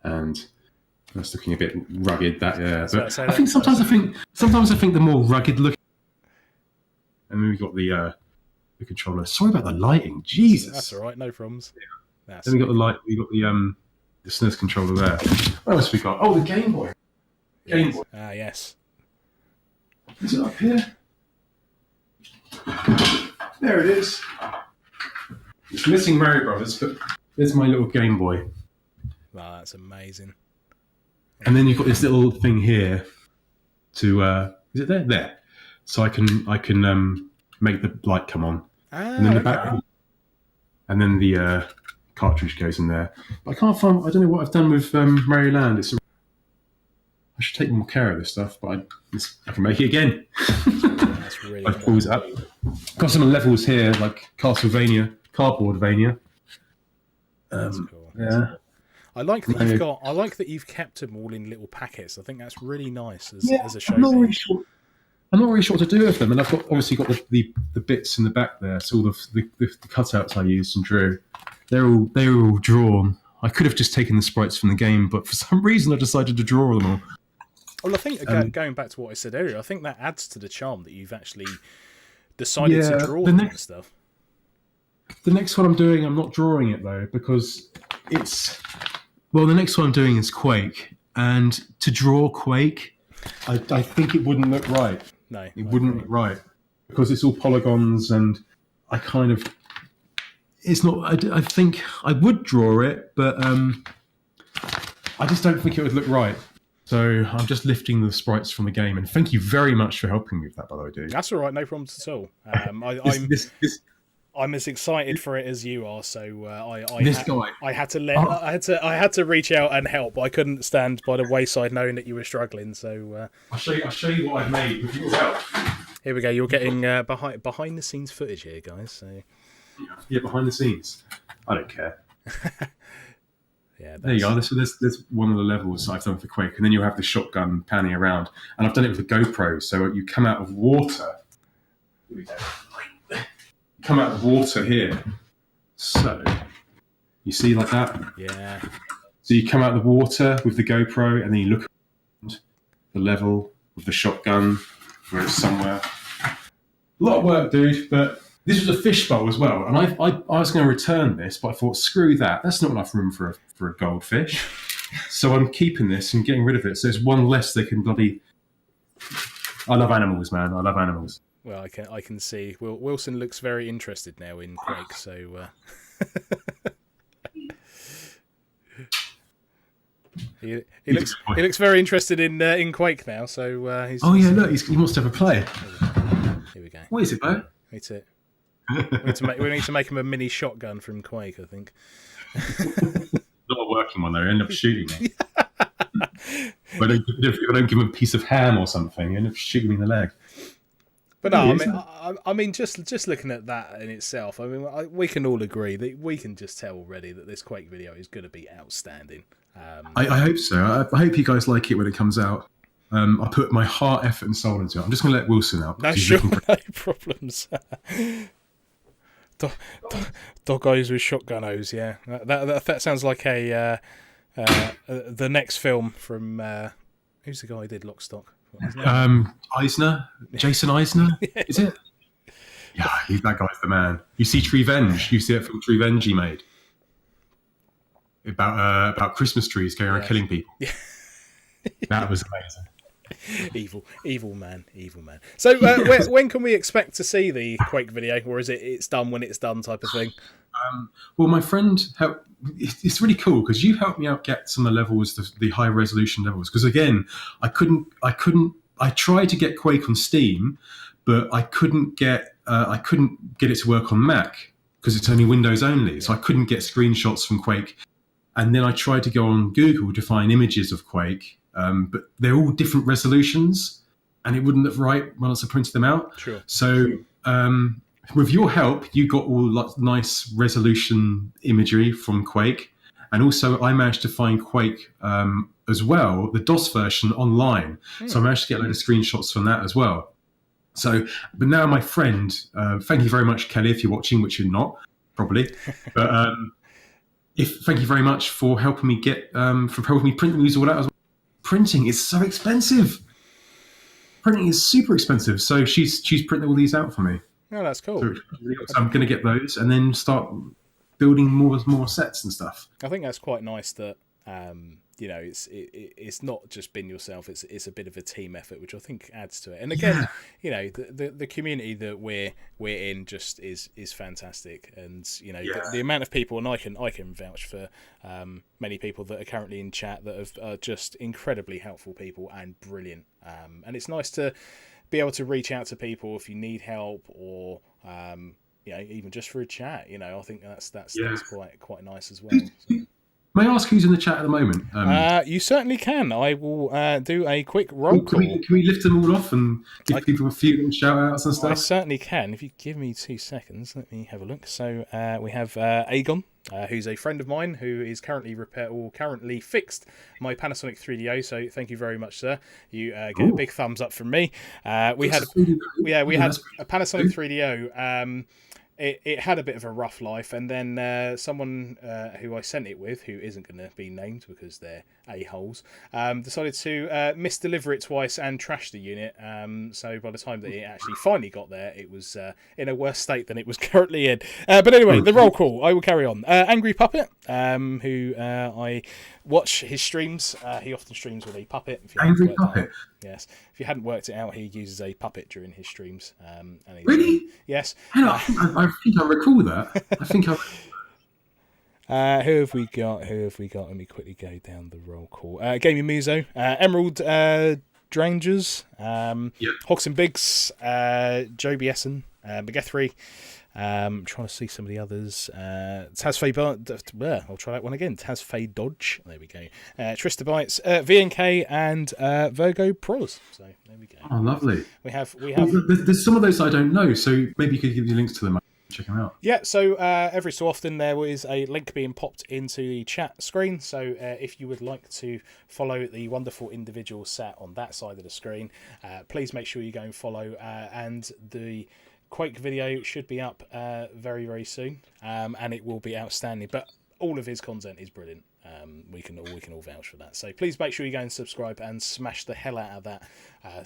And that's looking a bit rugged. But I think sometimes I think the more rugged looking. And then we've got the controller. Sorry about the lighting. Jesus. That's all right. No problems. Yeah. Then we got the light. We got the SNES controller there. What else we got? Oh, the Game Boy. Game Boy. Ah, yes. Is it up here? There it is. It's missing Mario Brothers, but there's my little Game Boy. Wow, that's amazing. And then you've got this little thing here to is it there? There. So I can make the light come on. Ah, and then the back, and then the cartridge goes in there. But I can't find. I don't know what I've done with Mario Land. I should take more care of this stuff, but I can make it again. That's really I pulls it up. Got some levels here, like Castlevania, Cardboardvania. That's cool. Yeah. I like that you've kept them all in little packets. I think that's really nice as a show. I'm not really sure what to do with them, and I've obviously got the bits in the back there. So all the cutouts I used and drew, they were all drawn. I could have just taken the sprites from the game, but for some reason I decided to draw them all. Well, I think going back to what I said earlier, I think that adds to the charm that you've actually decided to draw them and stuff. The next one I'm doing, I'm not drawing it though, because the next one I'm doing is Quake, and to draw Quake, I think it wouldn't look right. No, it wouldn't look right because it's all polygons, and it's not. I think I would draw it, but I just don't think it would look right. So I'm just lifting the sprites from the game, and thank you very much for helping me with that, by the way, dude. That's all right, no problems at all. I'm as excited for it as you are, so I had to reach out and help. I couldn't stand by the wayside knowing that you were struggling. So I'll show you what I've made with your help. Here we go. You're getting behind the scenes footage here, guys. So yeah, behind the scenes. I don't care. Yeah, there you go. So there's one of the levels I've done for Quake, and then you have the shotgun panning around, and I've done it with a GoPro. So you come out of water. Here we go. Come out of water here. So you see like that? Yeah. So you come out of the water with the GoPro, and then you look around the level with the shotgun where it's somewhere. A lot of work, dude, but this was a fishbowl as well, and I was going to return this, but I thought, screw that. That's not enough room for a goldfish. So I'm keeping this and getting rid of it. So it's one less they can bloody. I love animals, man. I love animals. Well, I can see. Wilson looks very interested now in Quake, so. He looks very interested in Quake now, so he's. Oh yeah, look, he wants to have a play. Here we go. What is it, Bo? Me too. We need to make him a mini shotgun from Quake, I think. Not a working one though. End up shooting me. If I don't give him a piece of ham or something, end up shooting me in the leg. But no, I mean, just looking at that in itself, I mean, we can all agree that we can just tell already that this Quake video is going to be outstanding. I hope so. I hope you guys like it when it comes out. I put my heart, effort, and soul into it. I'm just going to let Wilson out. No, sure, no problems. Doggos with shotgun-os, yeah. That sounds like the next film from who's the guy who did Lock, Stock? Eisner, Jason Eisner, is it? Yeah, that guy's the man. You see Treevenge? You see that film Treevenge he made about Christmas trees going around killing people. Yeah. That was amazing. evil man. So when can we expect to see the Quake video, or is it's done when it's done type of thing? Well, my friend helped. It's really cool because you helped me out get some of the levels, the high resolution levels. Because again, I couldn't. I tried to get Quake on Steam, but I couldn't get it to work on Mac because it's only Windows only. So I couldn't get screenshots from Quake. And then I tried to go on Google to find images of Quake, but they're all different resolutions, and it wouldn't look right once I printed them out. Sure. So with your help, you got all nice resolution imagery from Quake, and also I managed to find Quake as well, the DOS version online. So I managed to get a load of screenshots from that as well. So, but now my friend, thank you very much, Kelly, if you're watching, which you're not, probably, but thank you very much for helping me print these all out as well. Printing is so expensive. Printing is super expensive. So she's printed all these out for me. Oh, that's cool. So I'm going to get those and then start building more sets and stuff. I think that's quite nice that it's not just been yourself. It's a bit of a team effort, which I think adds to it. And again, the community that we're in just is fantastic. And the amount of people, and I can vouch for many people that are currently in chat that are just incredibly helpful people and brilliant. And it's nice to be able to reach out to people if you need help or even just for a chat. I think that's quite nice as well. So. May I ask who's in the chat at the moment? You certainly can. I will do a quick roll call. Can we lift them all off and give people a few little shout-outs and stuff? I certainly can. If you give me 2 seconds, let me have a look. So we have Aegon, who's a friend of mine who is currently fixed my Panasonic 3DO. So thank you very much, sir. You get a big thumbs up from me. We had a Panasonic 3DO. It had a bit of a rough life, and then someone who I sent it with, who isn't going to be named because they're a-holes, decided to misdeliver it twice and trash the unit. So by the time that it actually finally got there, it was in a worse state than it was currently in. But anyway, the roll call, I will carry on. Angry Puppet, who I watch his streams. He often streams with a puppet. Angry Puppet? Yes. If you hadn't worked it out, he uses a puppet during his streams. Really? Yes. I think I recall that. Who have we got? Let me quickly go down the roll call. Gaming Muso, Emerald Drangers, Hawks and Biggs, Joby Essen, McGethry. Trying to see some of the others. I'll try that one again. Tasfay Dodge. There we go. Trista Bites, VNK, and Virgo Pros. So there we go. Oh, lovely. We have. There's some of those I don't know, so maybe you could give me links to them. Check them out. Yeah, so every so often there is a link being popped into the chat screen. So if you would like to follow the wonderful individual sat on that side of the screen, please make sure you go and follow. And the Quake video should be up very, very soon, and it will be outstanding. But all of his content is brilliant. We can all vouch for that. So please make sure you go and subscribe and smash the hell out of that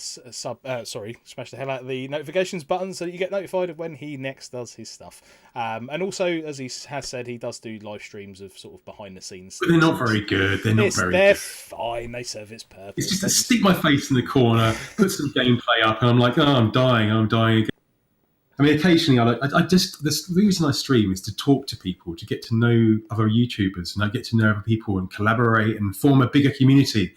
smash the hell out of the notifications button so that you get notified of when he next does his stuff. And also, as he has said, he does do live streams of sort of behind the scenes. But they're not very good. They're fine. They serve its purpose. It's just to stick my face in the corner, put some gameplay up, and I'm like, oh, I'm dying again. I mean, occasionally, the reason I stream is to talk to people, to get to know other YouTubers, and I get to know other people and collaborate and form a bigger community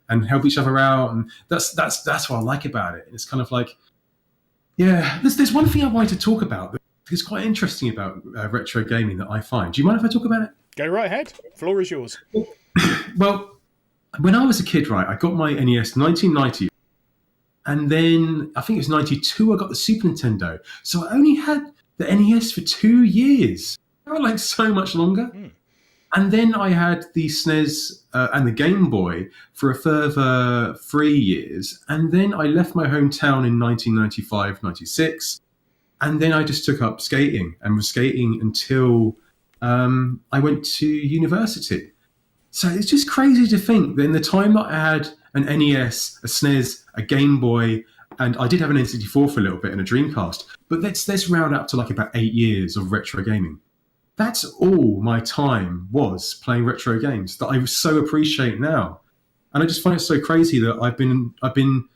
and help each other out. And that's what I like about it. It's kind of like, there's one thing I wanted to talk about that is quite interesting about retro gaming that I find. Do you mind if I talk about it? Go right ahead. Floor is yours. Well, when I was a kid, right, I got my NES in 1990. And then I think it was 92, I got the Super Nintendo. So I only had the NES for 2 years. They were like so much longer. And then I had the SNES and the Game Boy for a further 3 years. And then I left my hometown in 1995, 96. And then I just took up skating and was skating until I went to university. So it's just crazy to think that in the time that I had an NES, a SNES, a Game Boy, and I did have an N64 for a little bit and a Dreamcast, but let's round up to like about 8 years of retro gaming. That's all my time was playing retro games that I so appreciate now. And I just find it so crazy that I've been,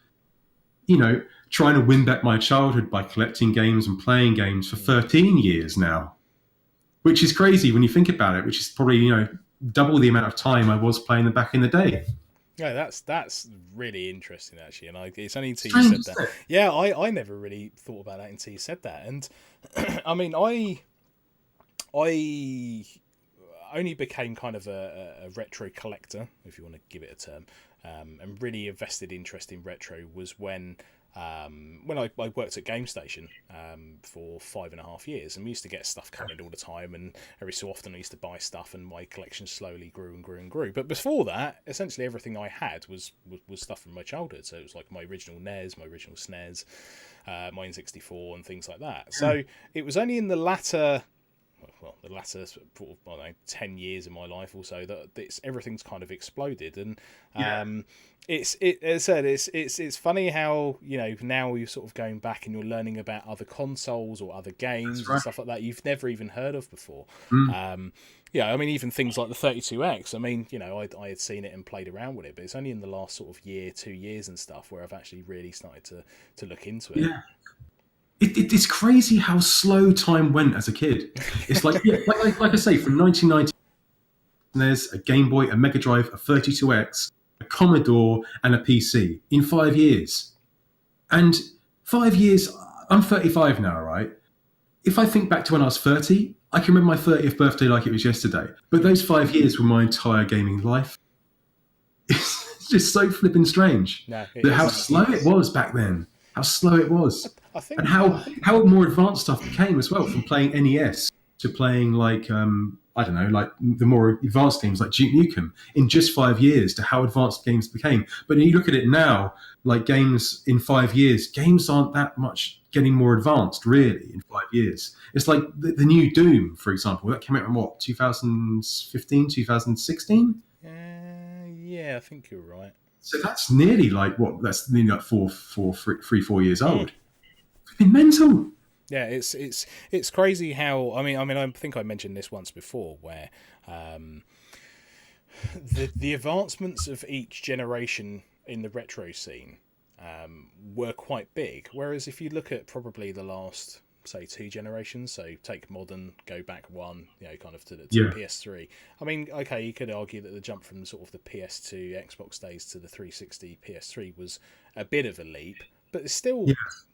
you know, trying to win back my childhood by collecting games and playing games for 13 years now, which is crazy when you think about it, which is probably, you know, double the amount of time I was playing them back in the day. Yeah, that's really interesting actually, and it's only until you Strange, said isn't that. it? Yeah, I never really thought about that until you said that, and I mean, I only became kind of a retro collector, if you want to give it a term, and really invested interest in retro was when I worked at Game Station for 5.5 years, and we used to get stuff coming all the time, and every so often I used to buy stuff, and my collection slowly grew and grew and grew. But before that, essentially everything I had was stuff from my childhood. So it was like my original NES, my original SNES, my N64, and things like that. So it was only in the latter sort of, I don't know, 10 years of my life or so that everything's kind of exploded. And as I said, it's funny how, you know, now you're sort of going back and you're learning about other consoles or other games and stuff like that you've never even heard of before. Yeah, I mean, even things like the 32X, I mean, you know, I had seen it and played around with it, but it's only in the last sort of year, 2 years and stuff where I've actually really started to look into it. Yeah. It's crazy how slow time went as a kid. It's like, like I say, from 1990, there's a Game Boy, a Mega Drive, a 32X, a Commodore, and a PC in 5 years. And 5 years, I'm 35 now, right? If I think back to when I was 30, I can remember my 30th birthday like it was yesterday. But those 5 years were my entire gaming life. It's just so flipping strange. No, How slow it was back then. How slow it was. I think, and how more advanced stuff became as well, from playing NES to playing like I don't know, like the more advanced games like Duke Nukem in just 5 years, to how advanced games became. But when you look at it now, like games in 5 years, games aren't that much getting more advanced really in 5 years. It's like the new Doom, for example, that came out in what, 2015, 2016? Yeah, I think you're right. So that's nearly like that's nearly like 4 years old. It's mental. Yeah, it's crazy how I mean I think I mentioned this once before, where the advancements of each generation in the retro scene were quite big. Whereas if you look at probably the last, say, 2 generations, so take modern, go back one, you know, kind of to PS3. I mean, okay, you could argue that the jump from sort of the PS2 Xbox days to the 360 PS3 was a bit of a leap, but it's still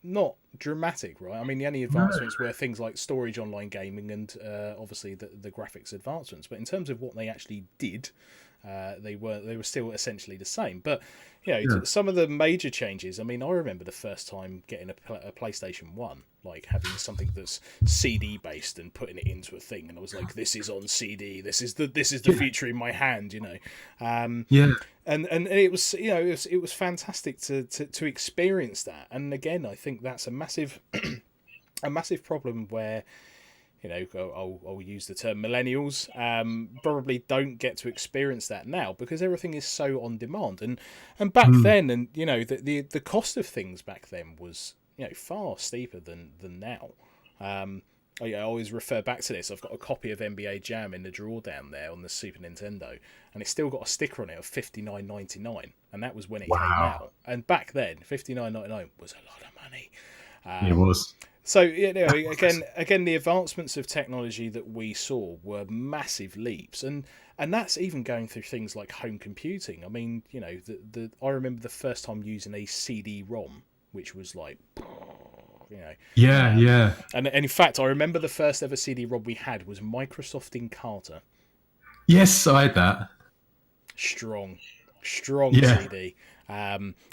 not dramatic, right? I mean, the only advancements were things like storage, online gaming, and obviously the graphics advancements. But in terms of what they actually did, they were still essentially the same. But you know, some of the major changes. I mean, I remember the first time getting a PlayStation 1, like having something that's CD based and putting it into a thing, and I was like, "This is on CD. This is the future in my hand," you know. And it was, you know, it was fantastic to experience that. And again, I think that's a massive a massive problem where, you know, I'll use the term millennials, probably don't get to experience that now because everything is so on demand. And back then, and you know, the cost of things back then was, you know, far steeper than now. I always refer back to this. I've got a copy of NBA Jam in the drawer down there on the Super Nintendo, and it's still got a sticker on it of $59.99, and that was when it came out. And back then, $59.99 was a lot of money. It was. So, you know, again, the advancements of technology that we saw were massive leaps, and that's even going through things like home computing. I mean, you know, I remember the first time using a CD-ROM, which was like, you know, yeah. And in fact, I remember the first ever CD-ROM we had was Microsoft Encarta. Yes, I had that. Strong CD,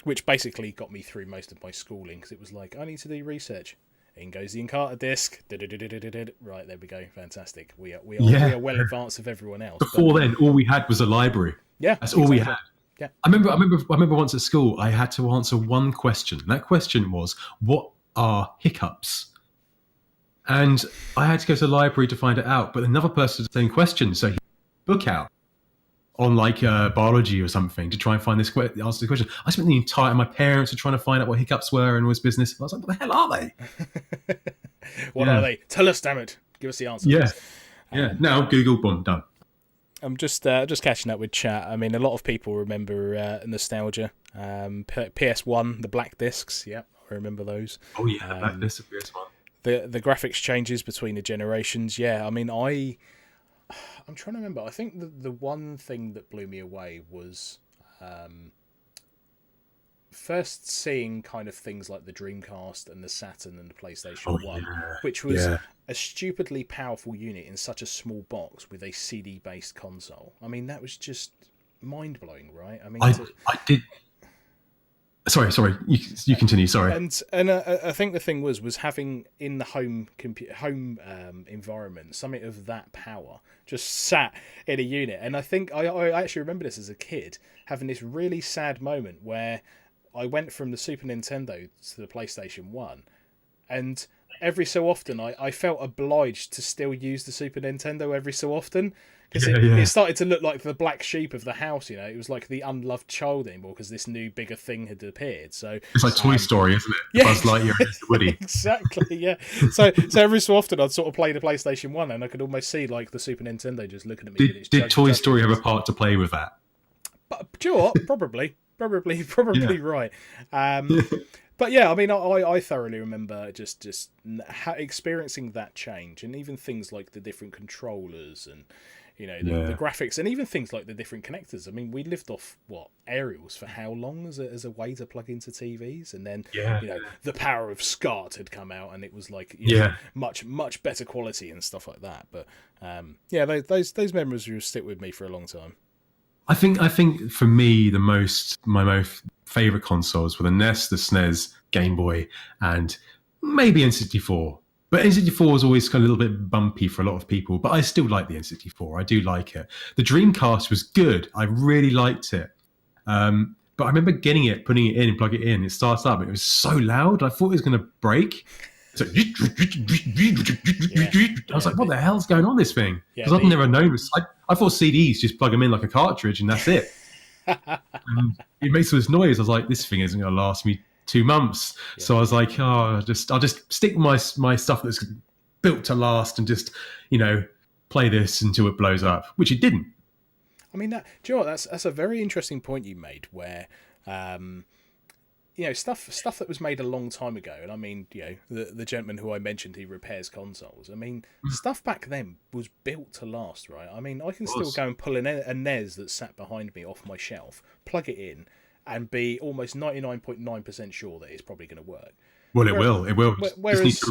which basically got me through most of my schooling because it was like, I need to do research. In goes the Encarta disc. Right, there we go. Fantastic. We are well advanced of everyone else. Before then, all we had was a library. Yeah, that's all we had. Yeah. I remember once at school, I had to answer one question. That question was, "What are hiccups?" And I had to go to the library to find it out. But another person had the same question, so he had a book out on like biology or something to try and find answer to the question. I spent the entire my parents were trying to find out what hiccups were and was business. I was like, what the hell are they? What are they? Tell us, damn it. Give us the answer. Yeah. Now Google, boom, done. I'm just catching up with chat. I mean, a lot of people remember nostalgia. PS1, the black discs. Yeah, I remember those. Oh yeah, the Um, Blacklist of PS1. the graphics changes between the generations. Yeah, I mean, I'm trying to remember. I think the one thing that blew me away was um, first seeing kind of things like the Dreamcast and the Saturn and the Oh PlayStation 1, yeah, which was yeah. a stupidly powerful unit in such a small box with a CD based console. I mean, that was just mind blowing, right? I mean, I did. Sorry. You continue. Sorry. and I think the thing was having in the home environment something of that power just sat in a unit. And I think I actually remember this as a kid having this really sad moment where I went from the Super Nintendo to the PlayStation 1, and every so often I felt obliged to still use the Super Nintendo every so often, because it started to look like the black sheep of the house. You know, it was like the unloved child anymore because this new bigger thing had appeared. So It's like Toy Story, isn't it? yeah. Buzz Lightyear against Woody. Exactly, yeah. So every so often I'd sort of play the PlayStation 1 and I could almost see like the Super Nintendo just looking at me. With its Did Toy judgy Story have a eyes. part to play with that? But do you know what? Probably Yeah. right. But yeah, I mean, I thoroughly remember just experiencing that change, and even things like the different controllers and the graphics, and even things like the different connectors. I mean, we lived off what aerials for how long as a way to plug into TVs, and then the power of SCART had come out, and it was like much better quality and stuff like that. But those memories will stick with me for a long time. I think for me my most favorite consoles were the NES, the SNES, Game Boy, and maybe N64. But N64 was always kind of a little bit bumpy for a lot of people, but I still like the N64. I do like it. The Dreamcast was good. I really liked it. But I remember getting it, putting it in, plug it in. It starts up. It was so loud. I thought it was going to break. So I was like, what the hell's going on this thing? Because I've never known this. I thought CDs just plug them in like a cartridge and that's it. It makes all this noise. I was like, this thing isn't going to last me 2 months. Yeah. So I was like, I'll just stick with my stuff that's built to last and just, play this until it blows up, which it didn't. I mean, do you know what? That's a very interesting point you made where, stuff that was made a long time ago, and I mean, the gentleman who I mentioned, he repairs consoles. I mean, stuff back then was built to last, right? I mean, I can still go and pull a NES that sat behind me off my shelf, plug it in, and be almost 99.9% sure that it's probably going to work. Well, it will. It will. Whereas,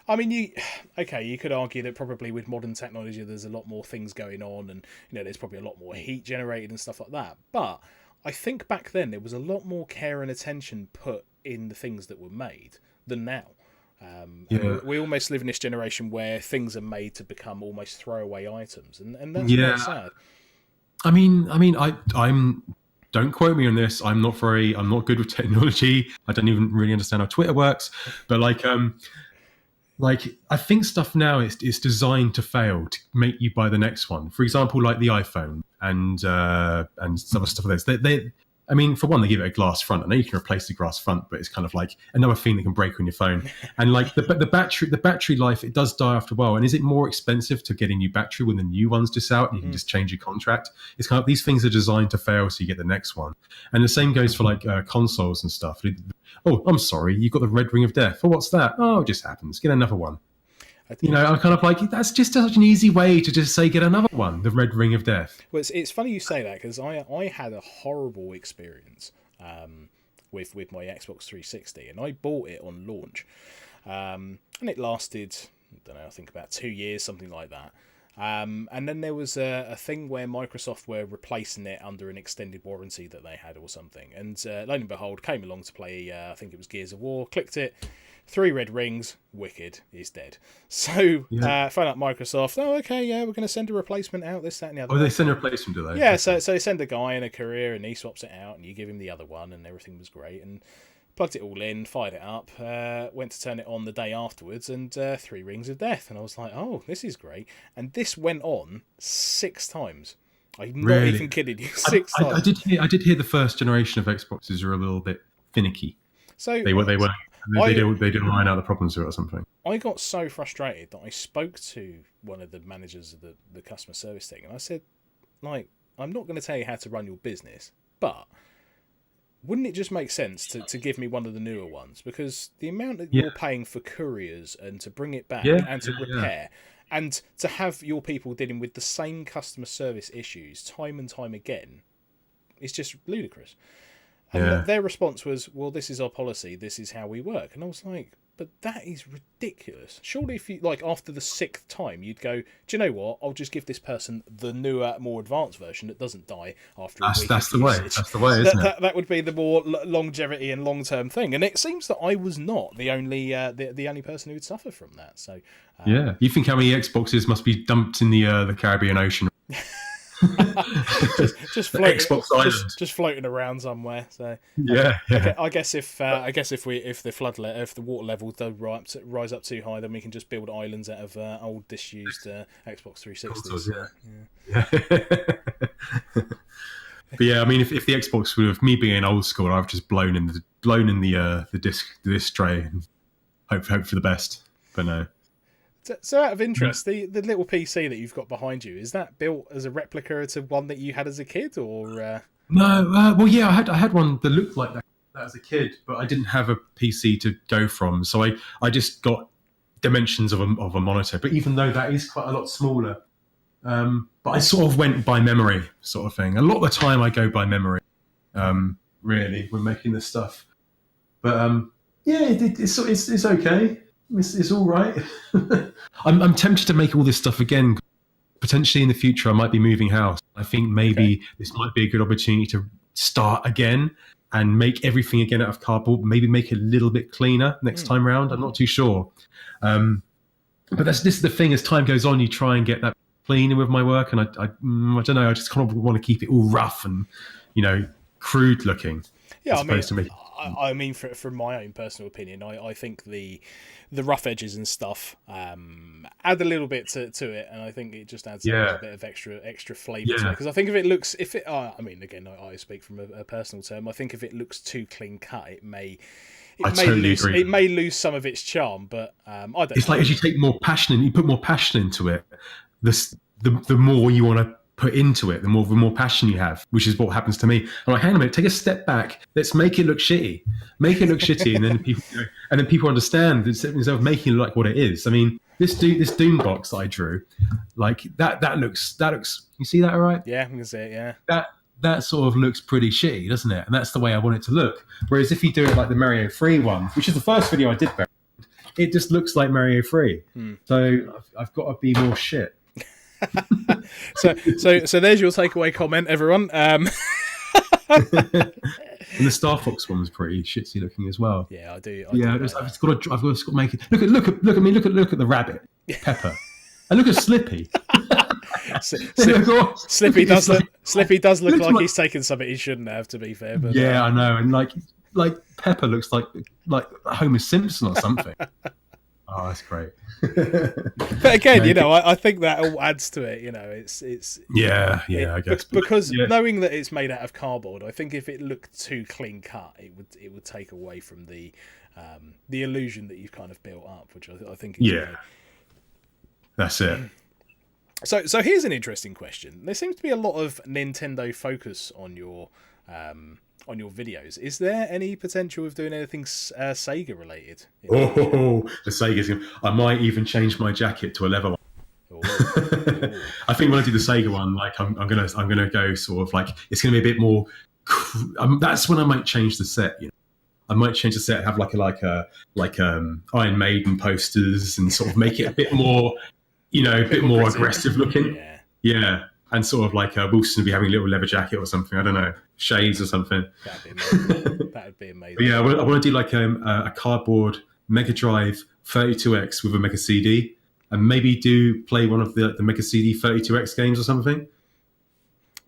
I mean, you could argue that probably with modern technology, there's a lot more things going on, and there's probably a lot more heat generated and stuff like that. But I think back then there was a lot more care and attention put in the things that were made than now. We almost live in this generation where things are made to become almost throwaway items, and that's quite sad. I mean, I'm. Don't quote me on this. I'm not good with technology. I don't even really understand how Twitter works. But I think stuff now is designed to fail to make you buy the next one. For example, like the iPhone and some stuff like this. I mean, for one, they give it a glass front. I know you can replace the glass front, but it's kind of like another thing that can break on your phone. And like the battery life, it does die after a while. And is it more expensive to get a new battery when the new one's just out and you can just change your contract? It's kind of, these things are designed to fail, so you get the next one. And the same goes for like consoles and stuff. Oh, I'm sorry, you got the red ring of death. Oh, what's that? Oh, it just happens. Get another one. I'm kind of like, that's just such an easy way to just say, get another one, the red ring of death. Well, it's funny you say that, because I had a horrible experience with my Xbox 360, and I bought it on launch, and it lasted, I don't know, I think about 2 years, something like that. And then there was a thing where Microsoft were replacing it under an extended warranty that they had or something, and lo and behold, came along to play, I think it was Gears of War, clicked it, 3 red rings, wicked, is dead. So, phone up Microsoft, we're going to send a replacement out, this, that, and the other. Oh, they send a replacement, do they? Yeah, so they send a guy in a courier, and he swaps it out, and you give him the other one, and everything was great, and plugged it all in, fired it up, went to turn it on the day afterwards, and 3 rings of death, and I was like, oh, this is great. And this went on 6 times. I'm not even kidding you, 6 times. I did hear the first generation of Xboxes are a little bit finicky. So they didn't iron out the problems with it or something. I got so frustrated that I spoke to one of the managers of the customer service thing, and I said, like, I'm not going to tell you how to run your business, but wouldn't it just make sense to give me one of the newer ones? Because the amount that you're paying for couriers and to bring it back and to repair and to have your people dealing with the same customer service issues time and time again is just ludicrous. And their response was, well, this is our policy, this is how we work. And I was like, but that is ridiculous. Surely if you, like, after the 6th time, you'd go, do you know what? I'll just give this person the newer, more advanced version that doesn't die after a week. That's the way. That's the way, isn't it? That would be the more longevity and long-term thing. And it seems that I was not the only the only person who would suffer from that. So you think how many Xboxes must be dumped in the Caribbean Ocean? just floating, Xbox Island, just floating around somewhere. So I guess if the water level does rise up too high, then we can just build islands out of old disused Xbox 360s. But yeah, I mean, if the Xbox would have, me being old school, I've just blown in the disc tray and hope for the best. But no. So out of interest, the little PC that you've got behind you, is that built as a replica to one that you had as a kid, or? No, well, yeah, I had one that looked like that as a kid, but I didn't have a PC to go from, so I just got dimensions of a monitor. But even though that is quite a lot smaller, but I sort of went by memory, sort of thing. A lot of the time, I go by memory, really, when making this stuff. But it's okay. It's all right. I'm tempted to make all this stuff again. Potentially in the future, I might be moving house. I think maybe this might be a good opportunity to start again and make everything again out of cardboard. Maybe make it a little bit cleaner next time round. I'm not too sure. But this is the thing. As time goes on, you try and get that cleaner with my work, and I don't know. I just kind of want to keep it all rough and crude looking. Yeah, I mean, from my own personal opinion, I think the rough edges and stuff add a little bit to it, and I think it just adds a little bit of extra flavour to it. Because I think I mean, again, I speak from a personal term. I think if it looks too clean cut, it may lose some of its charm. But I don't. It's like as you take more passion and you put more passion into it, the more you want to put into it, the more passion you have, which is what happens to me. I'm like, hang on a minute, take a step back. Let's make it look shitty. And then people understand instead of making it like what it is. I mean, this Doom box that I drew, like that looks. You see that all right? Yeah, I can see it. Yeah. That sort of looks pretty shitty, doesn't it? And that's the way I want it to look. Whereas if you do it like the Mario 3 one, which is the first video I did, it just looks like Mario 3. So I've got to be more shit. so there's your takeaway comment, everyone. And the Star Fox one was pretty shitsy looking as well. Yeah, I do. I've just got to make it. Look at me. Look at the rabbit, Pepper, and look at Slippy. Slippy does look like he's taken something he shouldn't have. To be fair, but I know, and like Pepper looks like Homer Simpson or something. Oh, that's great. But again, I think that all adds to it. I guess because knowing that it's made out of cardboard, I think if it looked too clean cut, it would take away from the illusion that you've kind of built up, which I think is that's it. So here's an interesting question. There seems to be a lot of Nintendo focus on your videos. Is there any potential of doing anything Sega related? The Sega's. I might even change my jacket to a leather one. I think when I do the Sega one, like I'm gonna go sort of like it's gonna be a bit more. That's when I might change the set. I might change the set, have like Iron Maiden posters, and sort of make it a bit more, a bit more aggressive looking. Yeah. And sort of like Wilson would be having a little leather jacket or something. I don't know, shades or something. That'd be amazing. But yeah, I want to do like a cardboard Mega Drive 32X with a Mega CD, and maybe play one of the Mega CD 32X games or something.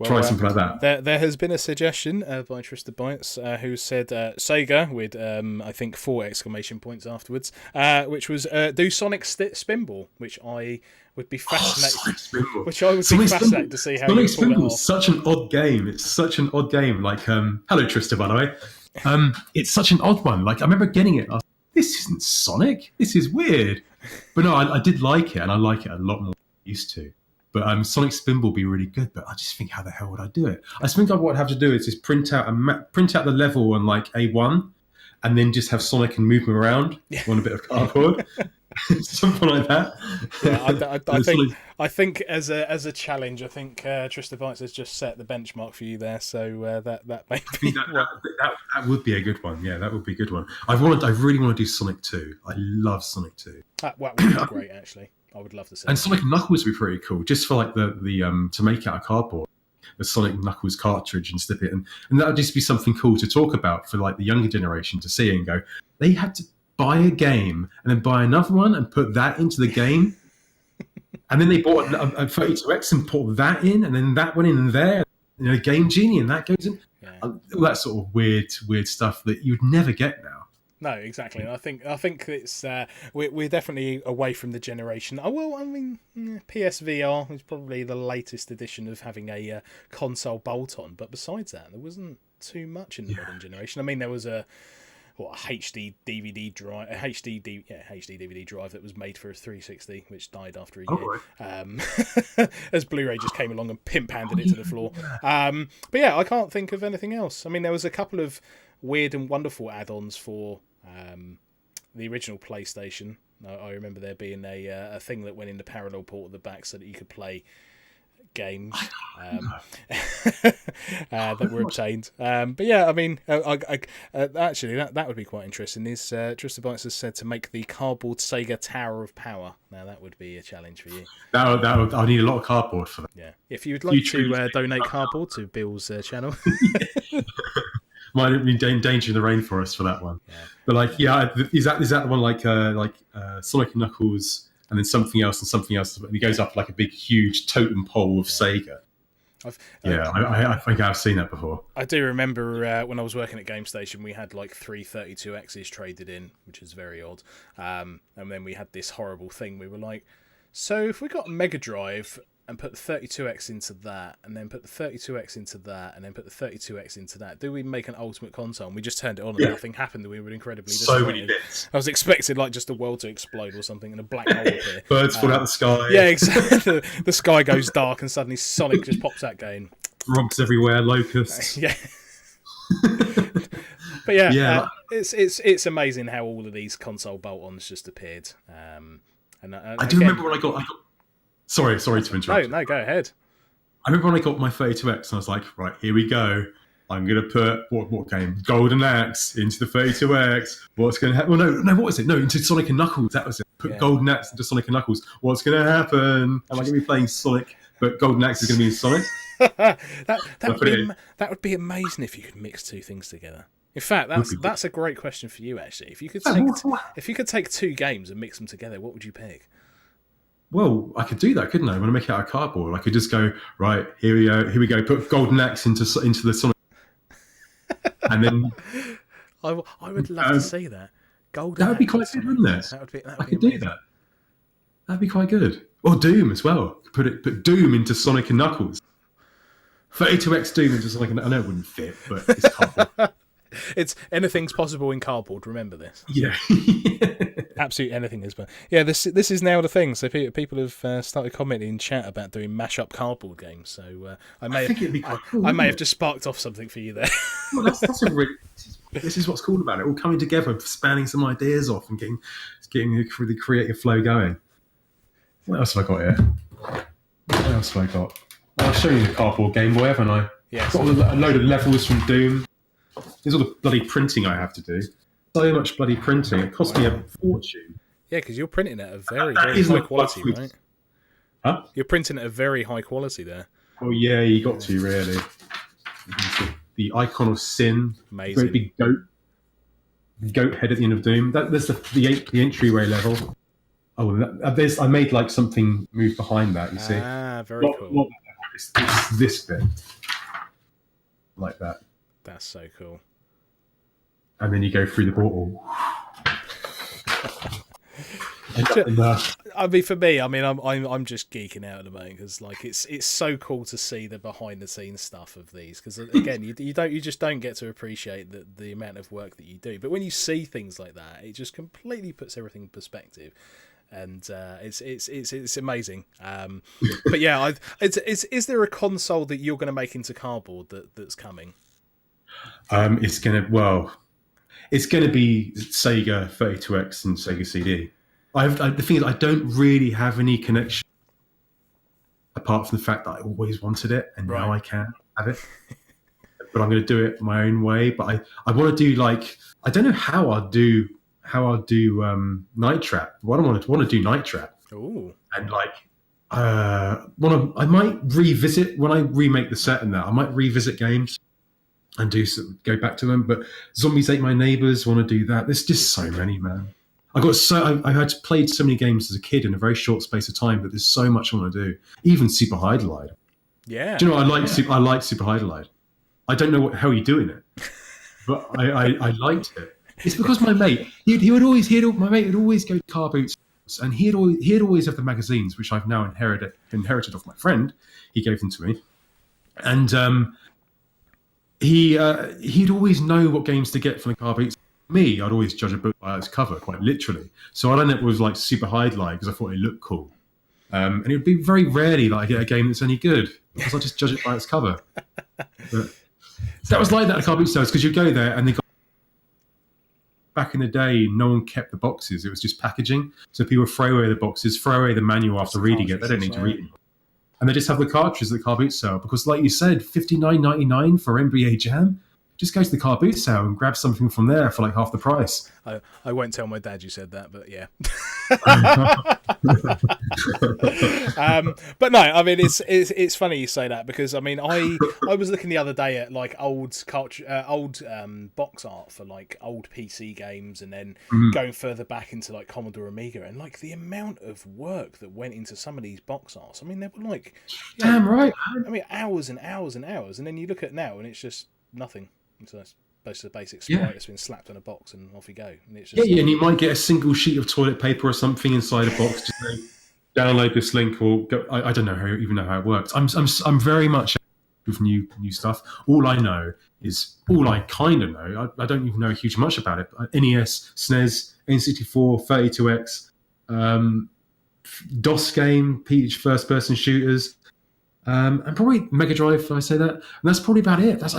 Try something like that. There has been a suggestion by Trista Bites who said Sega with I think 4 exclamation points afterwards, which was do Sonic Spinball, which I would be fascinated. To see how Sonic you pull it Spinball off. is such an odd game. It's such an odd game. Like hello Trista, by the way. It's such an odd one. Like I remember getting it. I was like, this isn't Sonic. This is weird. But no, I did like it, and I like it a lot more than I used to. But Sonic Spinball would be really good. But I just think, how the hell would I do it? I just think what I'd have to do is just print out the level on like A1, and then just have Sonic and move him around on a bit of cardboard. Something like that. Yeah, I think as a challenge, I think Trista Bites has just set the benchmark for you there. So that may be that would be a good one. Yeah, that would be a good one. I really want to do Sonic 2. I love Sonic 2. That would be great, actually. I would love to see. And Sonic Knuckles would be pretty cool, just for like the to make out of cardboard. The Sonic Knuckles cartridge and slip it in, and that would just be something cool to talk about for like the younger generation to see and go. They had to buy a game and then buy another one and put that into the game, and then they bought a 32X and put that in, and then that went in there. Game Genie, and that goes in. Yeah. All that sort of weird stuff that you'd never get now. No, exactly. And I think it's we're definitely away from the generation. Oh well, I mean, PSVR is probably the latest edition of having a console bolt-on. But besides that, there wasn't too much in the modern generation. I mean, there was a HD DVD drive, HD DVD drive that was made for a 360, which died after a year. Right. As Blu-ray just came along and pimp-handed it to the floor. But yeah, I can't think of anything else. I mean, there was a couple of weird and wonderful add-ons for the original PlayStation. I remember there being a thing that went in the parallel port at the back so that you could play games that were obtained. But yeah, I mean, actually, that would be quite interesting. Is Trista Bites has said to make the cardboard Sega Tower of Power. Now that would be a challenge for you. I need a lot of cardboard for that. Yeah, if you'd like to donate cardboard to Bill's channel. Might be danger in the rainforest for that one. Yeah. But like, yeah, is that the one like Sonic and Knuckles, and then something else and something else, and it goes up like a big, huge totem pole of Sega. I think I've seen that before. I do remember when I was working at GameStation, we had like 3 32Xs traded in, which is very odd. And then we had this horrible thing. We were like, so if we got a Mega Drive and put the 32X into that, and then put the 32X into that, and then put the 32X into that, do we make an ultimate console? And we just turned it on and nothing happened, and we were incredibly disappointed. So many bits. I was expecting like just the world to explode or something and a black hole appear. Birds fall out the sky. Yeah, exactly. The sky goes dark and suddenly Sonic just pops out going. Rocks everywhere, locusts. Yeah. But yeah, it's amazing how all of these console bolt-ons just appeared. I do remember when I got Sorry to interrupt. No, go ahead. I remember when I got my 32X and I was like, right, here we go. I'm going to put, what game? Golden Axe into the 32X. What's going to happen? Well, no, what was it? No, into Sonic and Knuckles. That was it. Put Golden Axe into Sonic and Knuckles. What's going to happen? Am I going to be playing Sonic, but Golden Axe is going to be in Sonic? that would be amazing if you could mix two things together. In fact, that's a great question for you, actually. If you could take two games and mix them together, what would you pick? Well, I could do that, couldn't I? When I make it out of cardboard, I could just go, right, here we go. Put Golden Axe into the Sonic, and then I would love to see that. Golden. That would be quite good, wouldn't it? I could do that. That'd be quite good. Or Doom as well. Put Doom into Sonic and Knuckles. 32X Doom into Sonic and Knuckles. I know it wouldn't fit, but it's cardboard. It's anything's possible in cardboard. Remember this. Yeah. Absolutely anything is, but yeah, this is now the thing. So people have started commenting in chat about doing mash-up cardboard games. So I may have just sparked off something for you there. Well, that's a really. This is what's cool about it. All coming together, spanning some ideas off, and getting the creative flow going. What else have I got here? What else have I got? I'll show you the cardboard Game Boy, haven't I? Yeah. Got a load of levels from Doom. There's all the bloody printing I have to do. So much bloody printing. It cost me a fortune. Yeah, because you're printing at a very high quality, right? Huh? You're printing at a very high quality there. Oh yeah, you got to really. The icon of sin. Amazing. Great big goat head at the end of Doom. There's the entryway level. Oh, I made like something move behind that. You see? Ah, very cool. It's this bit, like that. That's so cool. And then you go through the portal. I mean, for me, I'm just geeking out at the moment because like it's so cool to see the behind the scenes stuff of these because again you just don't get to appreciate the amount of work that you do. But when you see things like that, it just completely puts everything in perspective. and it's amazing. But yeah, is there a console that you're going to make into cardboard that's coming? It's gonna be Sega 32X and Sega CD. The thing is, I don't really have any connection apart from the fact that I always wanted it, and now I can have it. But I'm going to do it my own way. But I want to do like, I don't know how I'll do Night Trap. What I want to do Night Trap. Ooh. And like, I might revisit when I remake the set and that. I might revisit games and go back to them. But Zombies Ate My Neighbors, want to do that. There's just so many, man. I had played so many games as a kid in a very short space of time, but there's so much I want to do. Even Super Hydalide. Yeah. Do you know what I like Super Hydalide? I don't know how you're doing it, but I liked it. It's because my mate, my mate would always go to car boots, and he'd always have the magazines, which I've now inherited off my friend. He gave them to me, and he'd always know what games to get from the car boots. Me, I'd always judge a book by its cover, quite literally. So I ended up with like Super Hydalide because I thought it looked cool, and it would be very rarely that I get a game that's any good because I just judge it by its cover. But that was like that at car boot sales because you go there and back in the day, no one kept the boxes. It was just packaging. So people throw away the boxes, throw away the manual after reading it. They don't need to read it. And they just have the cartridges at the car boot sale because, like you said, $59.99 for NBA Jam. Just go to the car boot sale and grab something from there for like half the price. I won't tell my dad you said that, but yeah. But no, I mean it's funny you say that because I mean I was looking the other day at like old box art for like old PC games and then going further back into like Commodore Amiga and like the amount of work that went into some of these box arts. I mean they were like right. I mean hours and hours and hours, and then you look at now and it's just nothing. So that's basically a basic sprite that's been slapped on a box and off you go. And it's just and you might get a single sheet of toilet paper or something inside a box. Just say, download this link or go. I don't know how it works. I'm very much with new stuff. All I kind of know. I don't even know huge much about it. NES, SNES, N64, 32X, DOS game, first person shooters. And probably Mega Drive, if I say that. And that's probably about it. That's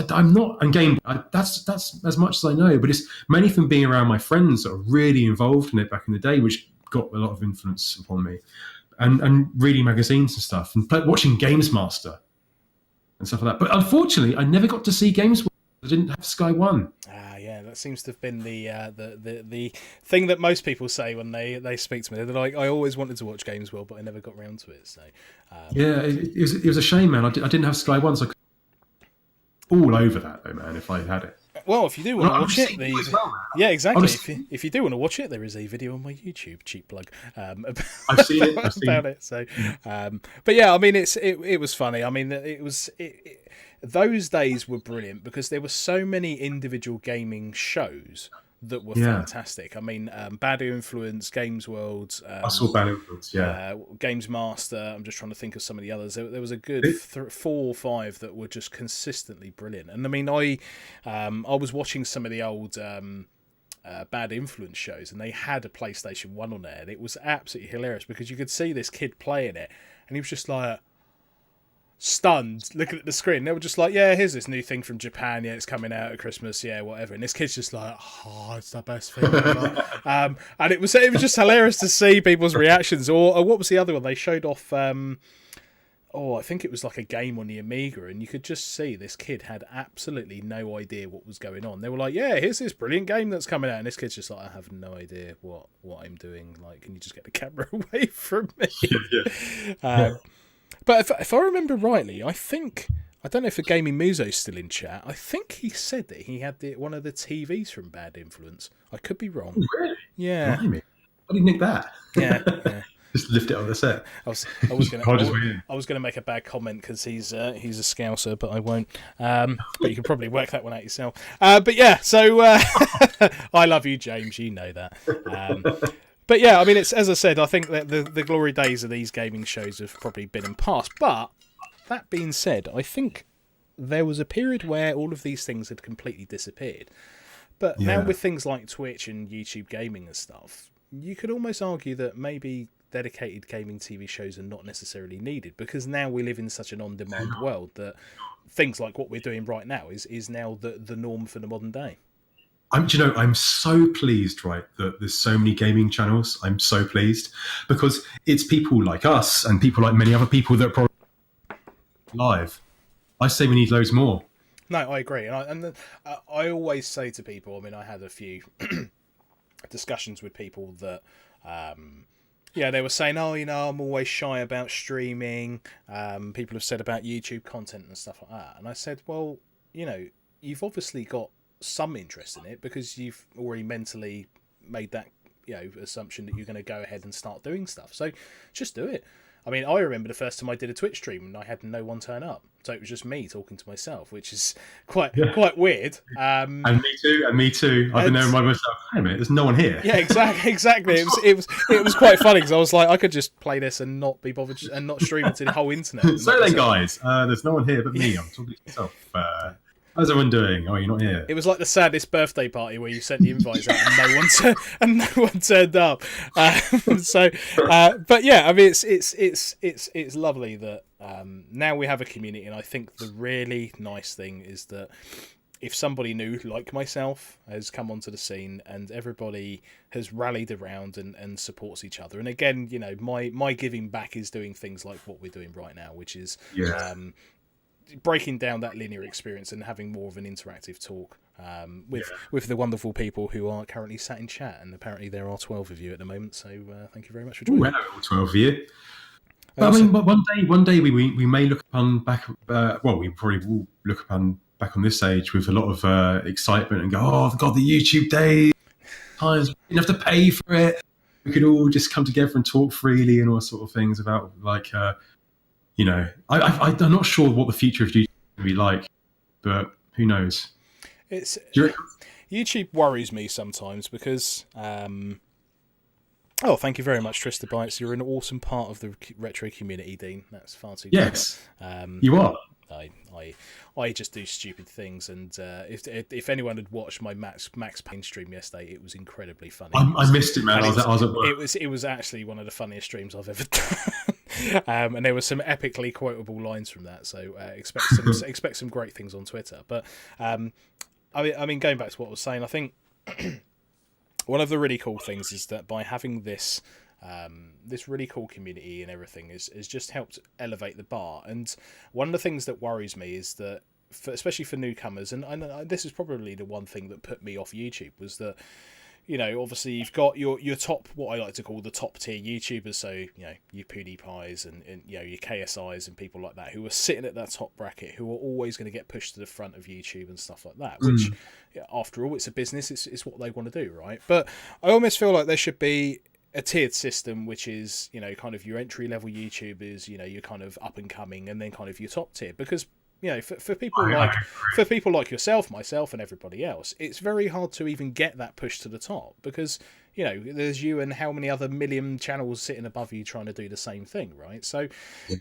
as much as I know. But it's mainly from being around my friends that are really involved in it back in the day, which got a lot of influence upon me. And reading magazines and stuff, and watching Games Master and stuff like that. But unfortunately, I never got to see Games Master. I didn't have Sky One. Yeah, that seems to have been the thing that most people say when they speak to me. They're like, I always wanted to watch Games World, but I never got around to it. So it was a shame, man. I didn't have Sky One, so I could all over that though, man. If I had it. Well, if you do want to watch it, exactly. If you do want to watch it, there is a video on my YouTube. Cheap plug. I've seen it. About it. So, but yeah, I mean, it was funny. I mean, those days were brilliant because there were so many individual gaming shows that were fantastic. I mean, Bad Influence, Games World. I saw Bad Influence, Games Master. I'm just trying to think of some of the others. There was a good 4 or 5 that were just consistently brilliant. And I mean, I was watching some of the old Bad Influence shows, and they had a PlayStation 1 on there. And it was absolutely hilarious because you could see this kid playing it, and he was just like stunned looking at the screen. They were just like, yeah, here's this new thing from Japan, it's coming out at Christmas, whatever. And this kid's just like, oh, it's the best thing ever. And it was just hilarious to see people's reactions. Or what was the other one they showed off? I think it was like a game on the Amiga, and you could just see this kid had absolutely no idea what was going on. They were like, yeah, here's this brilliant game that's coming out, and this kid's just like, I have no idea what I'm doing. Like, can you just get the camera away from me? But if I remember rightly, I don't know if a Gaming Muso's still in chat. I think he said that he had one of the TVs from Bad Influence. I could be wrong. Oh, really? Yeah. Blimey. I didn't think that. Yeah. Just lift it on the set. I was going to make a bad comment because he's a Scouser, but I won't. But you can probably work that one out yourself. But yeah, so I love you, James. You know that. But yeah, I mean, it's, as I said, I think that the glory days of these gaming shows have probably been in past. But that being said, I think there was a period where all of these things had completely disappeared. But now with things like Twitch and YouTube gaming and stuff, you could almost argue that maybe dedicated gaming TV shows are not necessarily needed, because now we live in such an on-demand world that things like what we're doing right now is now the norm for the modern day. I'm so pleased, right, that there's so many gaming channels. I'm so pleased because it's people like us and people like many other people that are probably live. I say we need loads more. No, I agree, and I always say to people. I mean, I had a few discussions with people that, they were saying, oh, I'm always shy about streaming. People have said about YouTube content and stuff like that, and I said, well, you've obviously got some interest in it because you've already mentally made that assumption that you're going to go ahead and start doing stuff. So just do it. I mean, I remember the first time I did a Twitch stream and I had no one turn up, so it was just me talking to myself, which is quite weird. And me too. I've been there by myself. Wait a minute, there's no one here. Yeah, exactly. It was quite funny because I was like, I could just play this and not be bothered and not stream it to the whole internet. So then, guys, there's no one here but me. I'm talking to myself. How's everyone doing? Oh, you're not here. It was like the saddest birthday party where you sent the invites out and no one turned up. But yeah, I mean, it's lovely that now we have a community, and I think the really nice thing is that if somebody new like myself has come onto the scene and everybody has rallied around and supports each other, and again, my giving back is doing things like what we're doing right now, which is breaking down that linear experience and having more of an interactive talk with the wonderful people who are currently sat in chat, and apparently there are 12 of you at the moment, so thank you very much for joining. Well, 12 of you. But I mean, one day we may look upon back. We probably will look upon back on this age with a lot of excitement and go, "Oh God, the YouTube days! Times we didn't have to pay for it. We could all just come together and talk freely and all sort of things about like." I'm not sure what the future of YouTube will be like, but who knows? YouTube worries me sometimes because. Oh, thank you very much, Trista Bites. You're an awesome part of the retro community, Dean. That's far too good. Yes, you are. I just do stupid things, and if anyone had watched my Max Payne stream yesterday, it was incredibly funny. I missed it, man. I was at work. It was actually one of the funniest streams I've ever done, and there were some epically quotable lines from that. So expect some great things on Twitter. But I mean, going back to what I was saying, I think one of the really cool things is that by having this really cool community and everything has just helped elevate the bar. And one of the things that worries me is that, especially for newcomers, and this is probably the one thing that put me off YouTube, was that, obviously you've got your top, what I like to call the top tier YouTubers, so, your PewDiePies and your KSIs and people like that, who are sitting at that top bracket, who are always going to get pushed to the front of YouTube and stuff like that, which, after all, it's a business, it's what they want to do, right? But I almost feel like there should be a tiered system, which is, kind of your entry level YouTubers, your kind of up and coming, and then kind of your top tier, because for people like yourself, myself, and everybody else, it's very hard to even get that push to the top, because there's you and how many other million channels sitting above you trying to do the same thing, right? So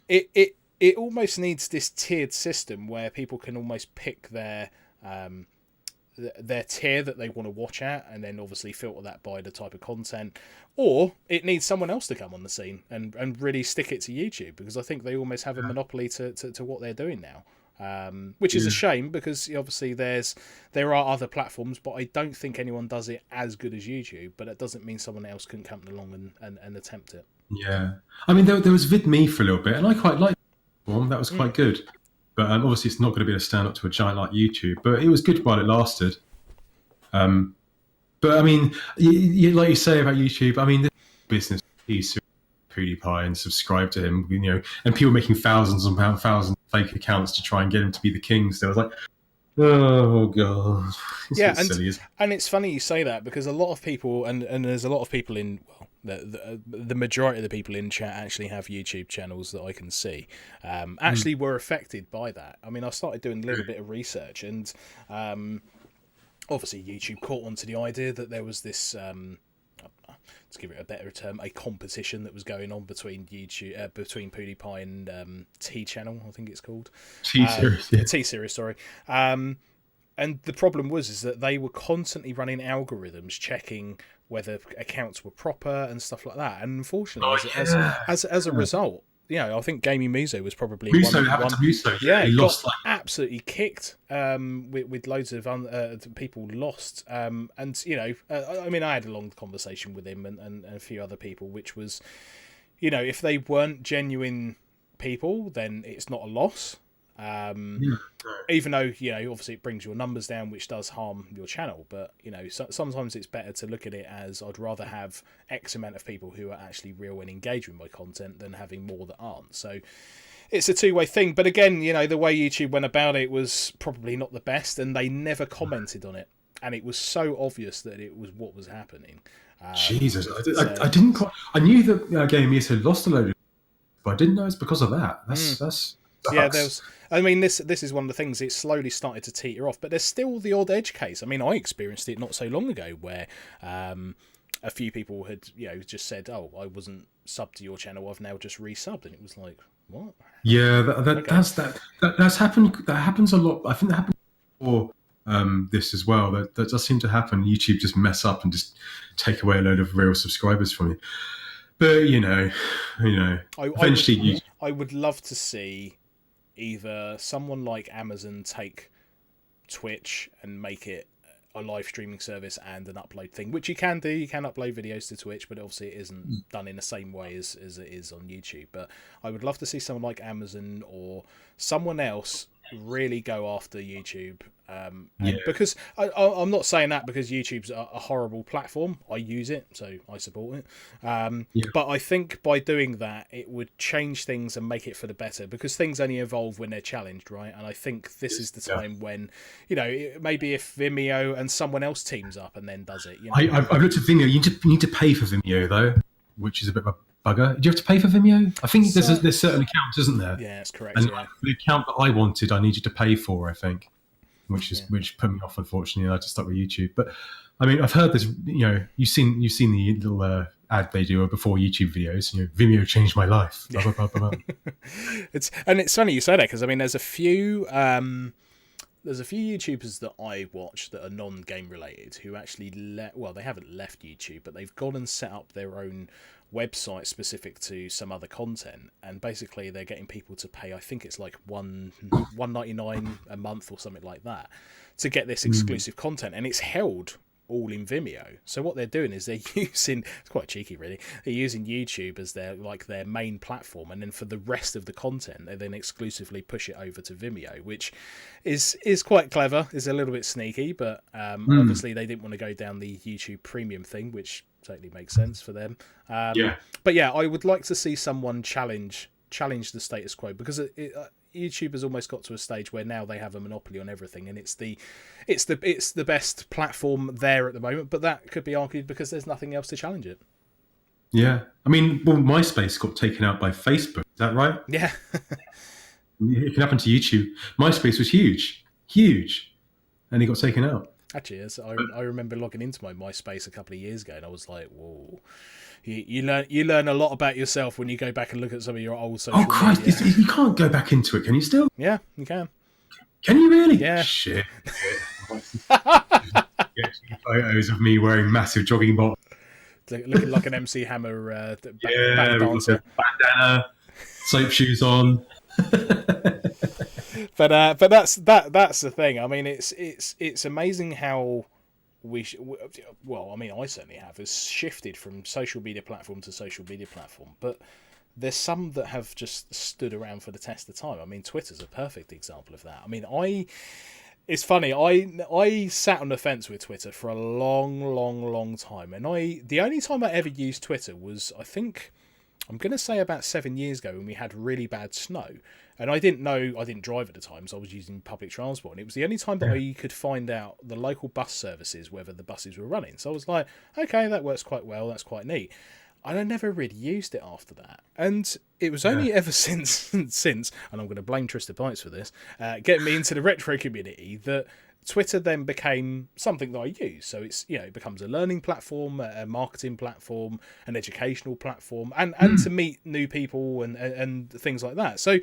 it almost needs this tiered system where people can almost pick their tier that they want to watch at, and then obviously filter that by the type of content, or it needs someone else to come on the scene and really stick it to YouTube, because I think they almost have a monopoly to what they're doing now, which is a shame, because obviously there are other platforms, but I don't think anyone does it as good as YouTube. But that doesn't mean someone else couldn't come along and attempt it. Yeah, I mean there was VidMe for a little bit, and I quite liked that. Was quite good. But obviously, it's not going to be a stand up to a giant like YouTube. But it was good while it lasted. But I mean, like you say about YouTube, I mean, this business, he's PewDiePie and subscribe to him, and people making thousands and thousands of fake accounts to try and get him to be the king. So I was like, oh god, and it's funny you say that, because a lot of people, and there's a lot of people in, the majority of the people in chat actually have YouTube channels that I can see actually were affected by that. I mean, I started doing a little bit of research, and obviously YouTube caught onto the idea that there was this to give it a better term, a competition that was going on between YouTube, between PewDiePie and T Channel, I think it's called. T-Series, T-Series, sorry. And the problem is that they were constantly running algorithms checking whether accounts were proper and stuff like that. And unfortunately, as a result, I think Gaming Muso was probably Muso happened to Muso. Yeah, he lost absolutely kicked. With loads of people lost. And I mean, I had a long conversation with him and a few other people, which was, if they weren't genuine people, then it's not a loss. Even though obviously it brings your numbers down, which does harm your channel, but sometimes it's better to look at it as I'd rather have X amount of people who are actually real and engage with my content than having more that aren't. So it's a two-way thing. But again, the way YouTube went about it was probably not the best, and they never commented on it, and it was so obvious that it was what was happening. Jesus, I didn't quite. I knew that Game Years had lost a load of, but I didn't know it's because of that. That's yeah, I mean, this is one of the things. It slowly started to teeter off, but there's still the odd edge case. I mean, I experienced it not so long ago where a few people had just said, "Oh, I wasn't subbed to your channel. I've now just resubbed," and it was like, "What?" Yeah, that's happened. That happens a lot. I think that happened before this as well. That does seem to happen. YouTube just mess up and just take away a load of real subscribers from you. But eventually, I would love to see either someone like Amazon take Twitch and make it a live streaming service and an upload thing, which you can do. You can upload videos to Twitch, but obviously it isn't done in the same way as it is on YouTube. But I would love to see someone like Amazon or someone else really go after YouTube. Because I'm not saying that because YouTube's a horrible platform. I use it, so I support it. But I think by doing that, it would change things and make it for the better, because things only evolve when they're challenged, right? And I think this is the time when, maybe if Vimeo and someone else teams up and then does it. I've looked at Vimeo. You need to pay for Vimeo though, which is a bit of a bugger. Do you have to pay for Vimeo? I think there's certain accounts, isn't there? Yeah, that's correct. And the account that I wanted, I needed to pay for, I think, which put me off, unfortunately, and I just stuck with YouTube. But I mean, I've heard this. You've seen the little ad they do before YouTube videos. Vimeo changed my life. Blah, blah, blah, blah. It's funny you say that, because I mean, there's a few YouTubers that I watch that are non-game related who actually they haven't left YouTube, but they've gone and set up their own website specific to some other content, and basically they're getting people to pay, I think it's like $1.99 a month or something like that, to get this exclusive content, and it's held all in Vimeo. So what they're doing is they're using, it's quite cheeky really, they're using YouTube as their main platform, and then for the rest of the content they then exclusively push it over to Vimeo, which is quite clever. Is a little bit sneaky, but obviously they didn't want to go down the YouTube premium thing, which totally makes sense for them. But yeah, I would like to see someone challenge the status quo, because YouTube has almost got to a stage where now they have a monopoly on everything, and it's the best platform there at the moment. But that could be argued because there's nothing else to challenge it. Yeah, I mean, MySpace got taken out by Facebook. Is that right? Yeah, it can happen to YouTube. MySpace was huge, and it got taken out. Actually, yes, I remember logging into my MySpace a couple of years ago, and I was like, "Whoa!" You learn a lot about yourself when you go back and look at some of your old social media. Oh Christ! You can't go back into it, can you? Still? Yeah, you can. Can you really? Yeah. Shit. Photos of me wearing massive jogging bottoms, looking like an MC Hammer back dancer. Bandana, soap shoes on. But that's the thing. I mean, it's amazing how I certainly have shifted from social media platform to social media platform, but there's some that have just stood around for the test of time. I mean, Twitter's a perfect example of that. I mean, it's funny, I sat on the fence with Twitter for a long time, and the only time I ever used Twitter was, I think, I'm going to say about 7 years ago, when we had really bad snow. And I didn't drive at the time, so I was using public transport. And it was the only time that I could find out the local bus services, whether the buses were running. So I was like, okay, that works quite well. That's quite neat. And I never really used it after that. And it was only ever since, and I'm going to blame Trista Bites for this, getting me into the retro community, that Twitter then became something that I use. So it's, it becomes a learning platform, a marketing platform, an educational platform, and to meet new people and things like that. So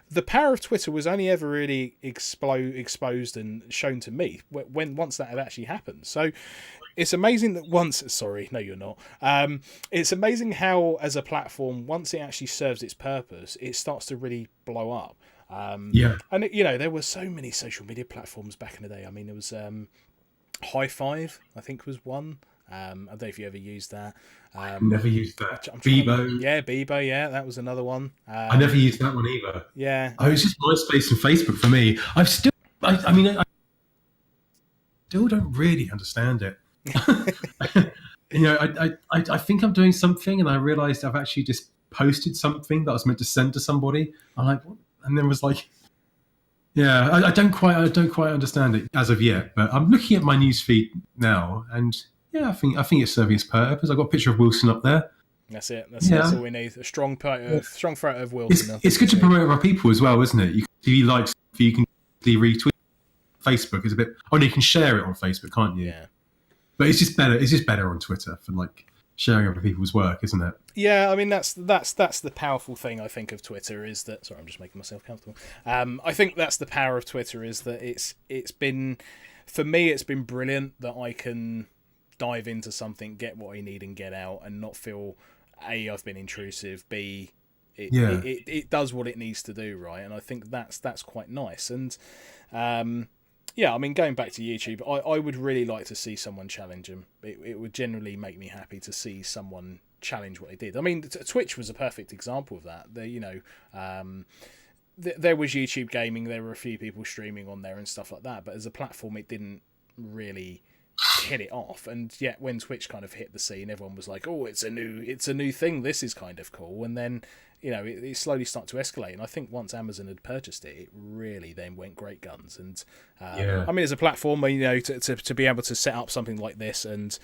the power of Twitter was only ever really exposed and shown to me once that had actually happened. So it's amazing that sorry, no, you're not. It's amazing how, as a platform, once it actually serves its purpose, it starts to really blow up. And there were so many social media platforms back in the day. I mean, there was High Five, I think, was one. I don't know if you ever used that. Never used that. Bebo. Bebo. Yeah, that was another one. I never used that one either. Yeah. Oh, it's just MySpace and Facebook for me. I still don't really understand it. I think I'm doing something, and I realised I've actually just posted something that I was meant to send to somebody. I'm like, what? And then was like, I don't quite understand it as of yet. But I'm looking at my newsfeed now, and I think it's serving its purpose. I've got a picture of Wilson up there. That's it. That's all we need. A strong photo of Wilson. It's good to promote other people as well, isn't it? You can retweet. Facebook is a bit. Oh, no, you can share it on Facebook, can't you? Yeah. But it's just better. It's just better on Twitter for sharing other people's work, isn't it? Yeah, I mean that's the powerful thing, I think, of Twitter is that. Sorry, I'm just making myself comfortable. I think that's the power of Twitter, is that it's been, for me, it's been brilliant that I can dive into something, get what I need, and get out, and not feel A, I've been intrusive, B, it does what it needs to do, right? And I think that's quite nice. And I mean, going back to YouTube, I would really like to see someone challenge them. It would generally make me happy to see someone challenge what they did. I mean, Twitch was a perfect example of that. There was YouTube gaming. There were a few people streaming on there and stuff like that. But as a platform, it didn't really hit it off. And yet, when Twitch kind of hit the scene, everyone was like, "Oh, it's a new thing. This is kind of cool." And then it slowly started to escalate. And I think once Amazon had purchased it, it really then went great guns. And I mean, as a platform, to be able to set up something like this and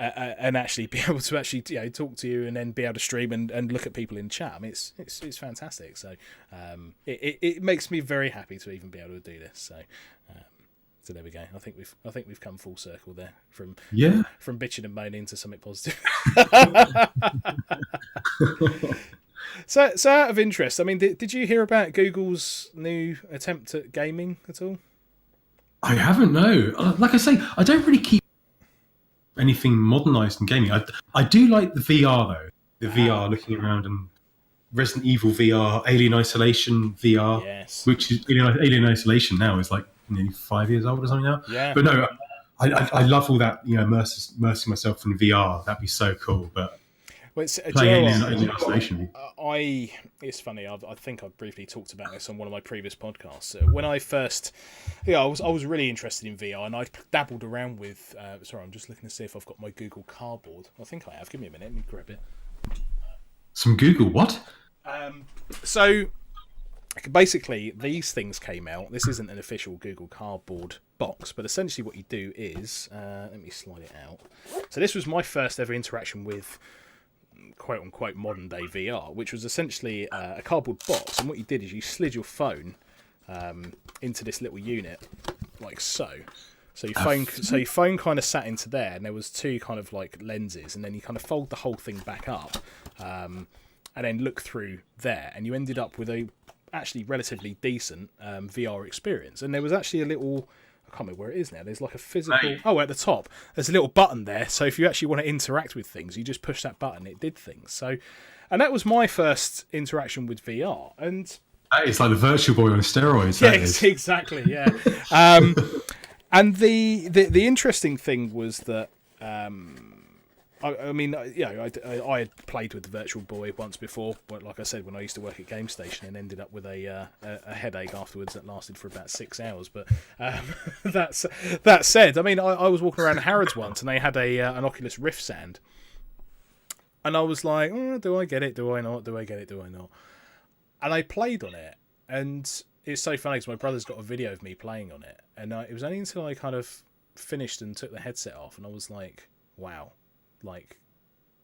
actually be able to talk to you and then be able to stream and look at people in chat, I mean, it's fantastic. So it makes me very happy to even be able to do this. So there we go. I think we've come full circle there from bitching and moaning to something positive. So out of interest, I mean, did you hear about Google's new attempt at gaming at all? I haven't. No. Like I say, I don't really keep anything modernised in gaming. I do like the VR though. The VR, looking around, and Resident Evil VR, Alien Isolation VR, yes. Which is Alien Isolation now is like nearly 5 years old or something now. Yeah. But no, I love all that. Immersing myself in VR. That'd be so cool. But playing Alien Isolation. It's funny. I think I briefly talked about this on one of my previous podcasts. When I first, I was really interested in VR, and I dabbled around with. Sorry, I'm just looking to see if I've got my Google Cardboard. I think I have. Give me a minute. Let me grab it. Some Google what? So basically, these things came out. This isn't an official Google Cardboard box, but essentially what you do is, let me slide it out. So this was my first ever interaction with quote unquote modern day VR, which was essentially a cardboard box, and what you did is you slid your phone into this little unit like so. So your phone kind of sat into there, and there was two kind of like lenses, and then you kind of fold the whole thing back up, and then look through there, and you ended up with a actually relatively decent VR experience. And there was actually a little, I can't remember where it is now, there's like a physical, at the top there's a little button there, so if you actually want to interact with things, you just push that button, it did things. So, and that was my first interaction with VR. And that is like the Virtual Boy on steroids. Yeah, exactly, yeah. And the interesting thing was that I mean, I had played with the Virtual Boy once before, but like I said, when I used to work at Game Station, and ended up with a headache afterwards that lasted for about 6 hours. But that said, I mean, I was walking around Harrods once, and they had an Oculus Rift stand, and I was like, do I get it? Do I not? Do I get it? Do I not? And I played on it, and it's so funny because my brother's got a video of me playing on it, and it was only until I kind of finished and took the headset off, and I was like, wow. Like,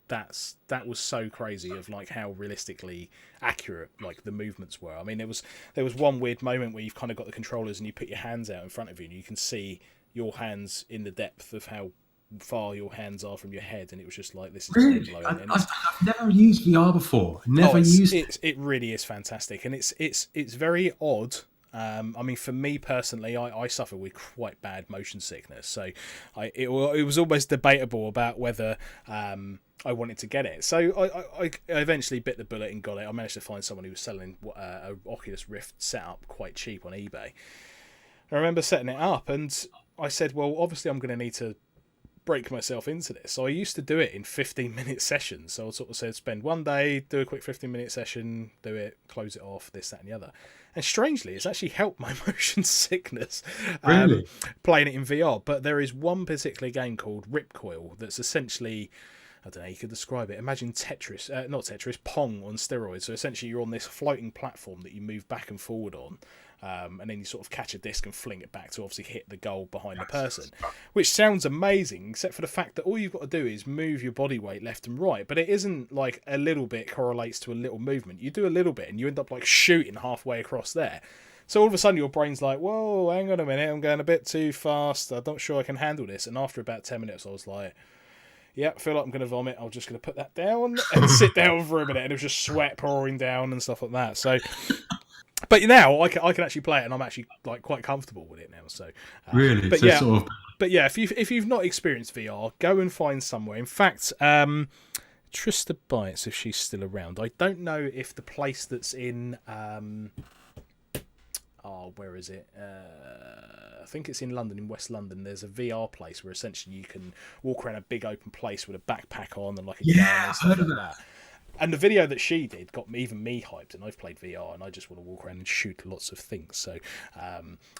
that was so crazy of like how realistically accurate like the movements were. I mean, there was one weird moment where you've kind of got the controllers and you put your hands out in front of you and you can see your hands in the depth of how far your hands are from your head, and it was just like, this is Really? mind-blowing. I've never used VR before. It really is fantastic, and it's very odd. I mean, for me personally, I suffer with quite bad motion sickness, so it was almost debatable about whether I wanted to get it. So I eventually bit the bullet and got it. I managed to find someone who was selling a Oculus Rift setup quite cheap on eBay. I remember setting it up, and I said, well, obviously I'm going to need to break myself into this. So I used to do it in 15-minute sessions. So I sort of said, spend one day, do a quick 15-minute session, do it, close it off, this, that, and the other. And strangely, it's actually helped my motion sickness, Really? playing it in VR. But there is one particular game called Ripcoil that's essentially, I don't know, you could describe it. Imagine Tetris, not Tetris, Pong on steroids. So essentially you're on this floating platform that you move back and forward on. And then you sort of catch a disc and fling it back to obviously hit the goal behind the person, which sounds amazing, except for the fact that all you've got to do is move your body weight left and right. But it isn't like a little bit correlates to a little movement. You do a little bit and you end up like shooting halfway across there. So all of a sudden your brain's like, whoa, hang on a minute, I'm going a bit too fast. I'm not sure I can handle this. And after about 10 minutes, I was like, yeah, I feel like I'm going to vomit. I'm just going to put that down and sit down for a minute. And it was just sweat pouring down and stuff like that. So... But now I can actually play it, and I'm actually like quite comfortable with it now. So really, but so yeah, sort of... but yeah, if you've not experienced VR, go and find somewhere. In fact, Trista Bites, if she's still around. I don't know if the place that's in where is it? I think it's in London, in West London. There's a VR place where essentially you can walk around a big open place with a backpack on and like a gun and stuff like that. And the video that she did got even me hyped, and I've played VR, and I just want to walk around and shoot lots of things. So,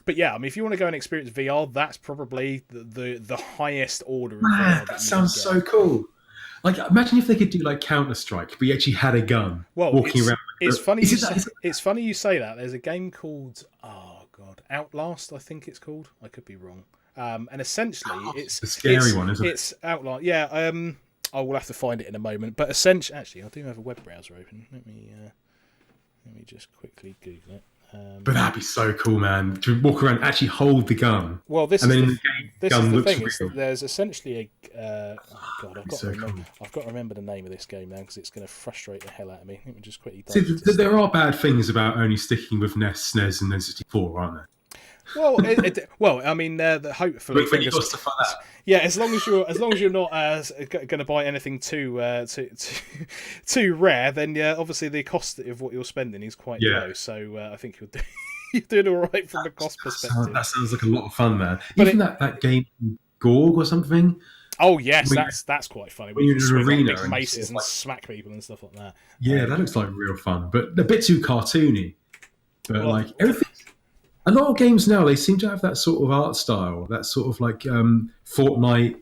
but yeah, I mean, if you want to go and experience VR, that's probably the highest order of VR. That sounds so cool. Like, imagine if they could do like Counter-Strike, but you actually had a gun walking around. It's funny. It's funny you say that. There's a game called Outlast, I think it's called. I could be wrong. And essentially, it's the scary one, isn't it? It's Outlast. Yeah. I will have to find it in a moment. But essentially, actually, I do have a web browser open. Let me just quickly Google it. But that'd be so cool, man, to walk around and actually hold the gun. Well, this and is then the, in the game, this gun is the looks thing. real. There's essentially a I've got to remember the name of this game now because it's going to frustrate the hell out of me. Let me just quickly. See, there are bad things about only sticking with NES, SNES, and N64, aren't there? Well, I mean, hopefully, when you got stuff like that. Yeah, as long as you're not going to buy anything too rare, then obviously the cost of what you're spending is quite low. So I think you're doing all right from a cost perspective. That sounds like a lot of fun, man. But even that game, Gorg or something. Oh yes, that's quite funny. When you're in an arena and maces and smack people and stuff like that. Yeah, that looks like real fun, but a bit too cartoony. But like everything. A lot of games now, they seem to have that sort of art style, that sort of like Fortnite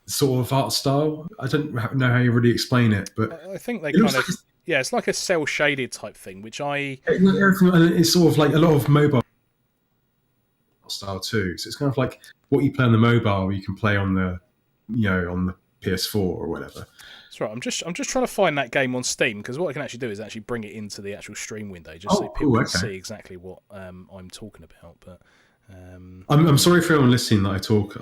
sort of art style. I don't know how you really explain it, but I think they kind of it's like a cell shaded type thing, which it's sort of like a lot of mobile style too. So it's kind of like what you play on the mobile, you can play on the on the PS4 or whatever. That's right. I'm just trying to find that game on Steam because what I can actually do is actually bring it into the actual stream window just so people can see exactly what I'm talking about. But I'm sorry for everyone listening that I talk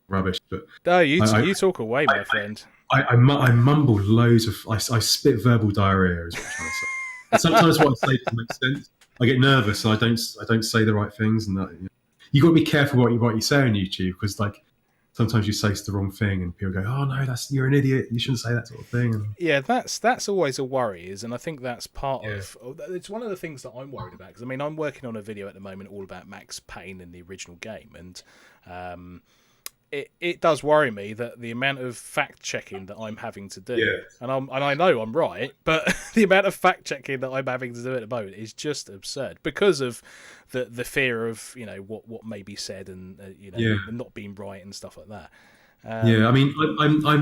rubbish, but no, you talk away, my friend. I mumble loads of I spit verbal diarrhea is what I'm trying to say. And sometimes what I say doesn't make sense. I get nervous and I don't say the right things, and you got to be careful what you say on YouTube because like. Sometimes you say the wrong thing, and people go, "Oh no, you're an idiot. You shouldn't say that sort of thing." And yeah, that's always a worry, and I think that's part of. It's one of the things that I'm worried about because I mean I'm working on a video at the moment all about Max Payne in the original game, and it does worry me that the amount of fact checking that I'm having to do, and I know I'm right, but the amount of fact checking that I'm having to do at the moment is just absurd because of the fear of what may be said and not being right and stuff like that. I mean,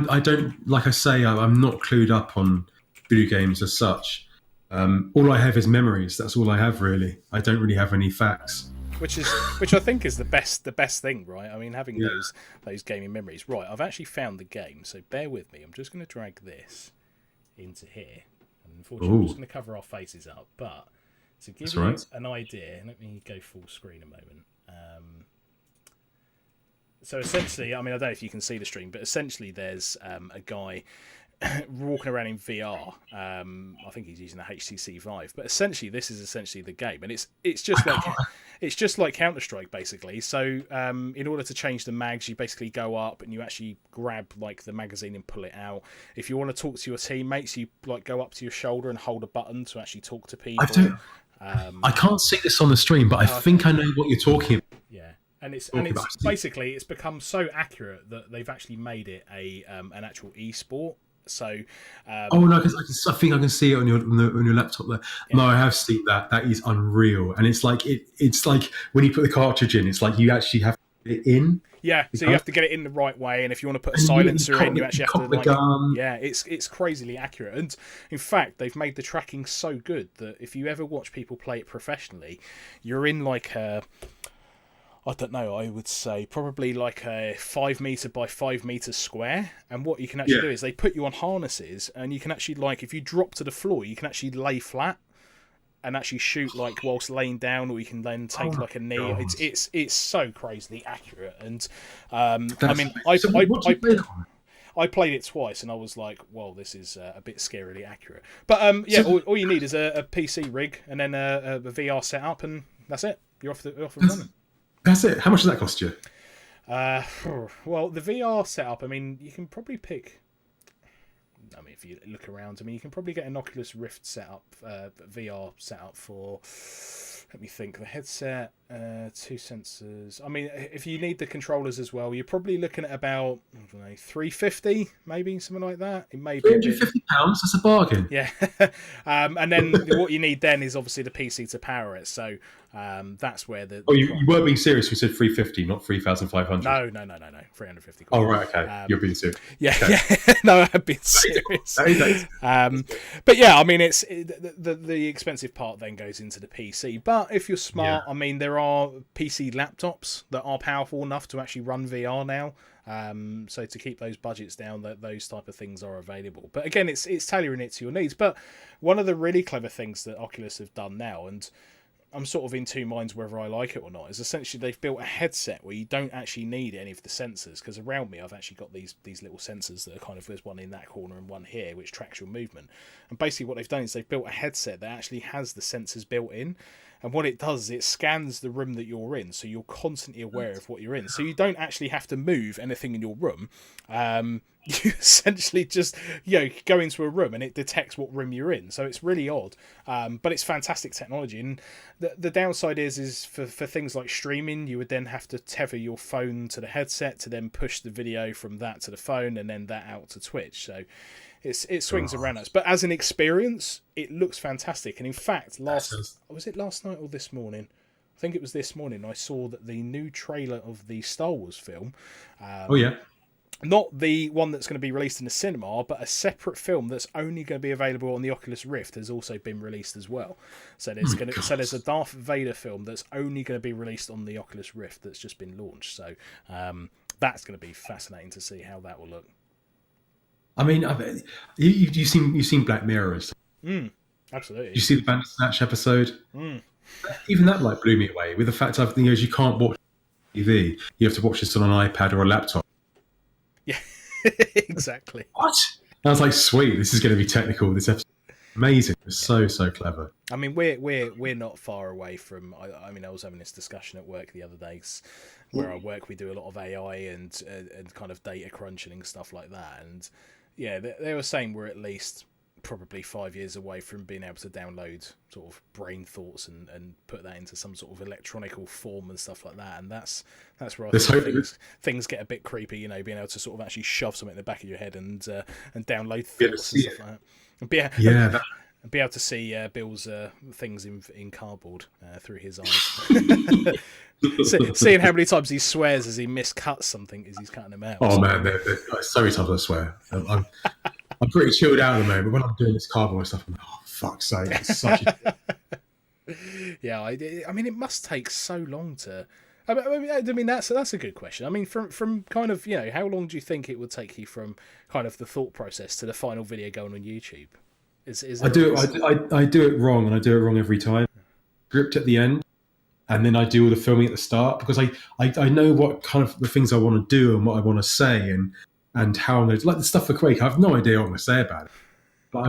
I don't like I say I'm not clued up on video games as such. All I have is memories. That's all I have really. I don't really have any facts. which I think is the best thing, right? I mean, having those gaming memories. Right, I've actually found the game, so bear with me. I'm just going to drag this into here. And unfortunately, I'm just going to cover our faces up, but to give you an idea, let me go full screen a moment. So essentially, I mean, I don't know if you can see the stream, but essentially there's a guy walking around in VR. I think he's using a HTC Vive, but essentially this is essentially the game, and it's just like Counter-Strike basically. So in order to change the mags, you basically go up and you actually grab like the magazine and pull it out. If you want to talk to your teammates, you like go up to your shoulder and hold a button to actually talk to people. I can't see this on the stream, but I think I know what you're talking about. Yeah. And it's basically it's become so accurate that they've actually made it an actual e-sport. So oh no, because I think I can see it on your laptop there. Yeah. No, I have seen that. That is unreal, and it's like it's like when you put the cartridge in, it's like you actually have to put it in. Yeah, so you have to get it in the right way, and if you want to put a silencer in, you actually have to yeah, it's crazily accurate. And in fact, they've made the tracking so good that if you ever watch people play it professionally, you're in like a, I don't know, I would say probably like a 5 meter by 5 meter square. And what you can actually do is they put you on harnesses, and you can actually, like, if you drop to the floor, you can actually lay flat and actually shoot like whilst laying down, or you can then take like a knee. God. It's so crazily accurate. And I mean, I played it twice, and I was like, well, this is a bit scarily accurate. But yeah, all you need is a PC rig and then a VR setup, and that's it. You're off and running. That's it. How much does that cost you? Well, the VR setup, I mean, you can probably pick... I mean, if you look around, I mean, you can probably get an Oculus Rift setup, VR setup for... Let me think. The headset, 2 sensors. I mean, if you need the controllers as well, you're probably looking at about, I don't know, $350, maybe something like that. It may be £350. That's a bargain. Yeah, and then what you need then is obviously the PC to power it. So that's where the. Oh, you weren't being serious. You said 350, not 3,500. No, 350. Oh right, okay. You're being serious. Yeah, okay. Yeah. No, I've been serious. But yeah, I mean, it's the expensive part then goes into the PC, but if you're smart, I mean, there are PC laptops that are powerful enough to actually run VR now. So to keep those budgets down, those type of things are available. But again, it's tailoring it to your needs. But one of the really clever things that Oculus have done now, and I'm sort of in two minds whether I like it or not, is essentially they've built a headset where you don't actually need any of the sensors. Because around me, I've actually got these little sensors that are kind of, there's one in that corner and one here, which tracks your movement. And basically what they've done is they've built a headset that actually has the sensors built in. And what it does is it scans the room that you're in, so you're constantly aware of what you're in. So you don't actually have to move anything in your room. You essentially just go into a room and it detects what room you're in. So it's really odd, but it's fantastic technology. And the downside is for things like streaming, you would then have to tether your phone to the headset to then push the video from that to the phone and then that out to Twitch. So it swings around us, but as an experience, it looks fantastic. And in fact, was it last night or this morning? I think it was this morning. I saw that the new trailer of the Star Wars film. Not the one that's going to be released in the cinema, but a separate film that's only going to be available on the Oculus Rift has also been released as well. So there's a Darth Vader film that's only going to be released on the Oculus Rift that's just been launched. So that's going to be fascinating to see how that will look. I mean, you've seen Black Mirror. Absolutely. Did you see the Bandersnatch episode? Even that blew me away with the fact of you can't watch TV. You have to watch this on an iPad or a laptop. Yeah, exactly. What? I was like, sweet. This is going to be technical. This episode, amazing. It's so clever. I mean, we're not far away from. I mean, I was having this discussion at work the other day. Where I work, we do a lot of AI and kind of data crunching and stuff like that. And yeah, they were saying we're at least probably 5 years away from being able to download sort of brain thoughts and put that into some sort of electronical form and stuff like that. And that's where I think things get a bit creepy, being able to sort of actually shove something in the back of your head and download thoughts and stuff like that. And be able to see Bill's things in cardboard through his eyes. Seeing how many times he swears as he miscuts something as he's cutting them out. Oh man, so many times I swear. I'm pretty chilled out at the moment, but when I'm doing this cardboard stuff, I'm like, oh fuck's sake, it's such a... Yeah, I mean, it must take so long to. I mean, that's a good question. I mean, from kind of, how long do you think it would take you from kind of the thought process to the final video going on YouTube? Is I there do I do it wrong, and I do it wrong every time. Script at the end, and then I do all the filming at the start, because I know what kind of the things I want to do and what I want to say, and how I'm going to, like the stuff for Quake. I have no idea what I'm going to say about it. But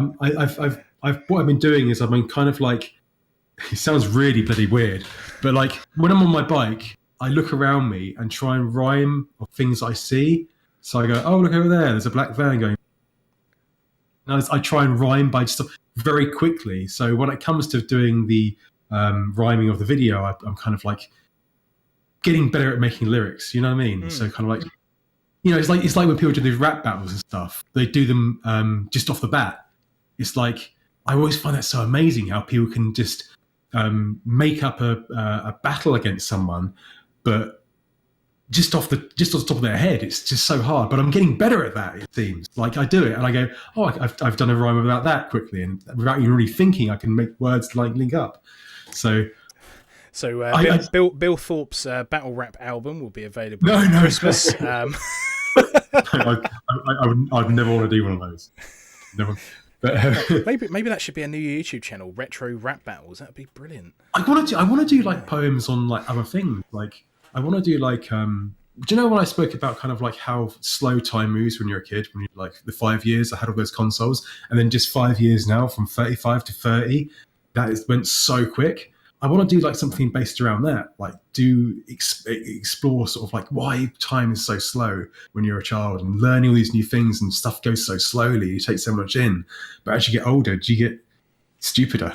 what I've been doing is I've been kind of like, it sounds really bloody weird, but like when I'm on my bike, I look around me and try and rhyme of things I see. So I go, oh, look over there, there's a black van going. And I try and rhyme by just very quickly. So when it comes to doing the rhyming of the video, I'm kind of like getting better at making lyrics. You know what I mean? So kind of like, it's like when people do these rap battles and stuff. They do them just off the bat. It's like, I always find that so amazing how people can just make up a battle against someone, but just off the top of their head. It's just so hard. But I'm getting better at that, it seems. Like I do it and I go, oh, I've done a rhyme about that quickly, and without even really thinking, I can make words like link up. So Bill Thorpe's battle rap album will be available for Christmas. I'd never want to do one of those. Never. But, maybe that should be a new YouTube channel, retro rap battles. That'd be brilliant. I want to do like poems on like other things. Like I want to do like do you know when I spoke about kind of like how slow time moves when you're a kid, when you're like the 5 years I had all those consoles, and then just 5 years now from 35 to 30, went so quick. I want to do like something based around that, like explore sort of like why time is so slow when you're a child, and learning all these new things, and stuff goes so slowly. You take so much in, but as you get older, do you get stupider?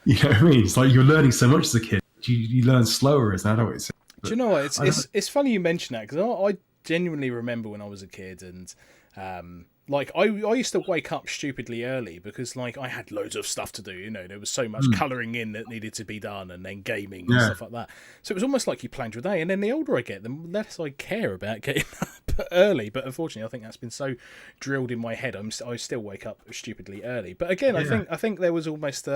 You know what I mean? It's like you're learning so much as a kid. You learn slower as an adult. Do you know what? It's funny you mention that, because I genuinely remember when I was a kid, and like I used to wake up stupidly early because like I had loads of stuff to do. There was so much colouring in that needed to be done, and then gaming and stuff like that. So it was almost like you planned your day. And then the older I get, the less I care about getting up early. But unfortunately, I think that's been so drilled in my head. I still wake up stupidly early. But again, I think there was almost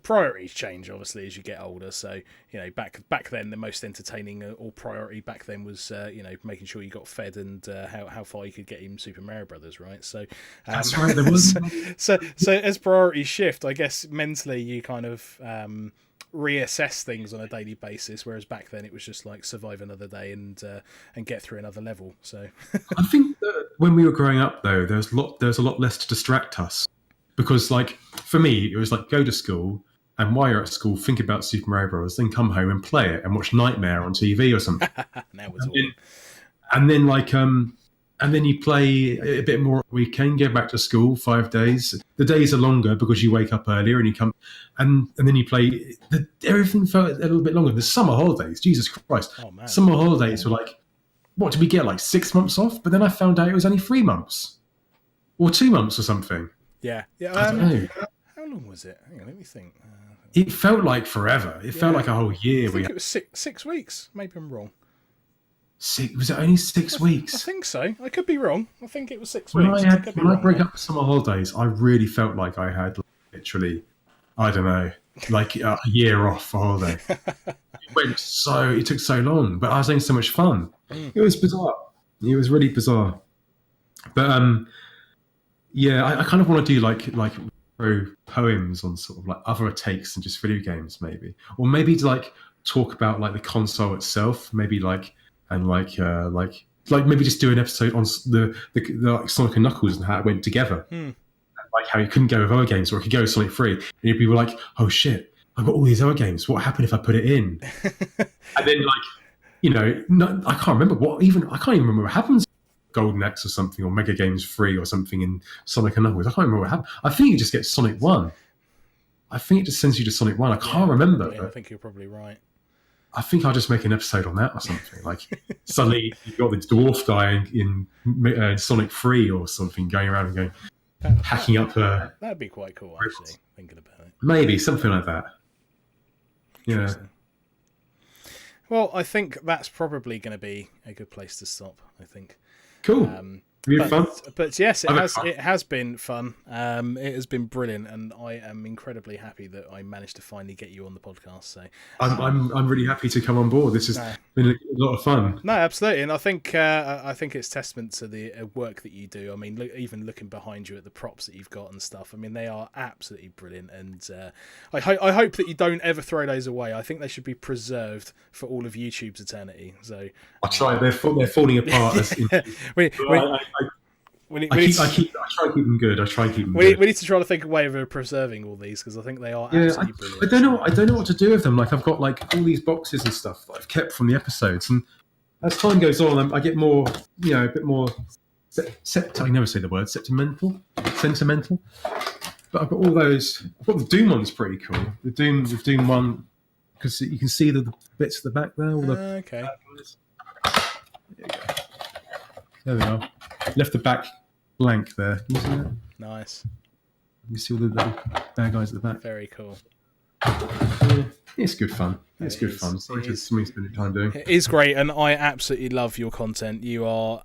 priorities change obviously as you get older. So back then the most entertaining or priority back then was making sure you got fed, and how far you could get in Super Mario Brothers, right? So that's right, there was so as priorities shift, I guess mentally you kind of reassess things on a daily basis, whereas back then it was just like survive another day and get through another level. So I think that when we were growing up though, there's a lot less to distract us. Because, like, for me, it was like go to school, and while you're at school, think about Super Mario Bros. Then come home and play it, and watch Nightmare on TV or something. And then you play a bit more weekend. Go back to school 5 days. The days are longer because you wake up earlier, and you come, and then you play. Everything felt a little bit longer. The summer holidays, Jesus Christ! Oh, man. Summer holidays were like, what did we get? Like 6 months off? But then I found out it was only 3 months, or 2 months, or something. Yeah. I don't know. How long was it? Hang on, let me think. It felt like forever. It felt like a whole year. I think it was six weeks. Maybe I'm wrong. Was it only 6 weeks? I think so. I could be wrong. I think it was 6 weeks. When I broke up summer holidays, I really felt like I had literally, I don't know, like a year off for holiday. It took so long, but I was having so much fun. It was bizarre. It was really bizarre. But yeah, I kind of want to do like poems on sort of like other takes than just video games, maybe, or maybe to like talk about like the console itself, maybe like maybe just do an episode on the like Sonic and Knuckles and how it went together, like how you couldn't go with other games, or it could go with Sonic 3, and you'd be like, oh shit, I've got all these other games. What happened if I put it in? And then I can't remember what happens. Golden Axe or something, or Mega Games 3 or something in Sonic and Knuckles. I can't remember what happened. I think you just get Sonic 1. I think it just sends you to Sonic 1. I can't remember. I think you're probably right. I think I'll just make an episode on that or something. Like suddenly you've got this dwarf guy in Sonic 3 or something going around and going hacking up. That'd be quite cool, actually, thinking about it. Maybe something like that. Yeah. Well, I think that's probably going to be a good place to stop, I think. Cool. Have you had fun? But yes, I've had fun. it has been fun. It has been brilliant, and I am incredibly happy that I managed to finally get you on the podcast. So I'm really happy to come on board. This has No. been a lot of fun. No, absolutely, and I think it's testament to the work that you do. I mean, even looking behind you at the props that you've got and stuff. I mean, they are absolutely brilliant, and I hope that you don't ever throw those away. I think they should be preserved for all of YouTube's eternity. So I try. They're falling apart. I try to keep them good. I try to keep them good. We need to try to think of a way of preserving all these because I think they are absolutely brilliant. I don't know what to do with them. Like I've got like all these boxes and stuff that I've kept from the episodes, and as time goes on, I get more, a bit more. I never say the word sentimental. But I've got all those. I've got the Doom one's pretty cool. The Doom one, because you can see the bits at the back there. All the okay. There you go. There we are. Left the back blank there. Can you see that? Nice. You see all the little bad guys at the back. Very cool. Yeah, it's good fun. It's good fun. Something to spend time doing. It is great, and I absolutely love your content. You are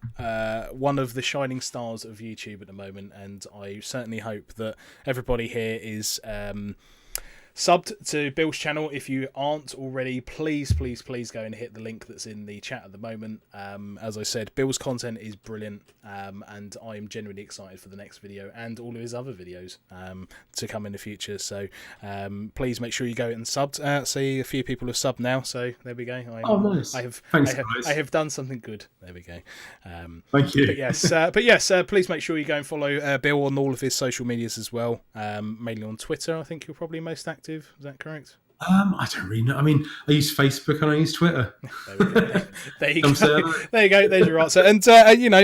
one of the shining stars of YouTube at the moment, and I certainly hope that everybody here is subbed to Bill's channel. If you aren't already, please go and hit the link that's in the chat at the moment. As I said, Bill's content is brilliant, and I am genuinely excited for the next video and all of his other videos to come in the future. So please make sure you go and subbed. See, a few people have subbed now, so there we go. Nice. I have done something good. There we go. Thank you. But yes, please make sure you go and follow Bill on all of his social medias as well. Mainly on Twitter, I think you're probably most active. Is that correct? I don't really know. I mean, I use Facebook and I use Twitter. There you go. There you go. There's your answer. And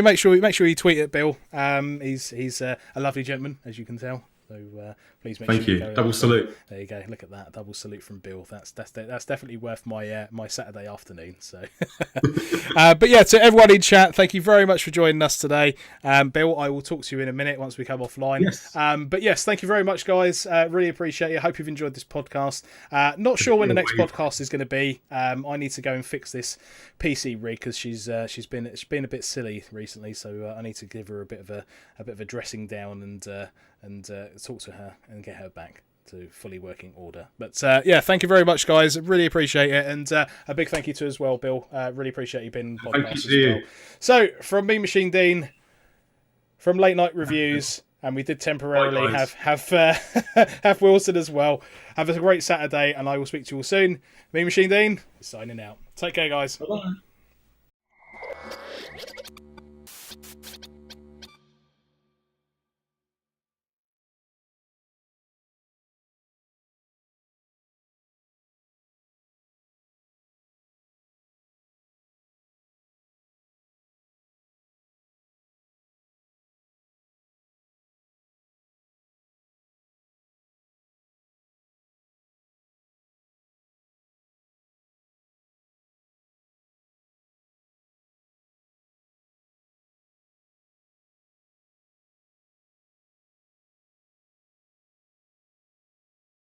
make sure you tweet at Bill. He's a lovely gentleman, as you can tell. So please make Thank sure you. Double salute. There you go. Look at that double salute from Bill. That's definitely worth my Saturday afternoon. So, but yeah, to everyone in chat, thank you very much for joining us today. Bill, I will talk to you in a minute once we come offline. Yes. But yes, thank you very much, guys. Really appreciate it. Hope you've enjoyed this podcast. Not sure when the next podcast is going to be. I need to go and fix this PC rig because she's been a bit silly recently. So I need to give her a bit of a dressing down and talk to her and get her back to fully working order. But yeah, thank you very much, guys. Really appreciate it, and a big thank you to as well, Bill. Really apprciate you being on the podcast as well. So from me, Machine Dean, from Late Night Reviews, and we did temporarily have Wilson as well. Have a great Saturday, and I will speak to you all soon. Me, Machine Dean, signing out. Take care, guys. Bye-bye.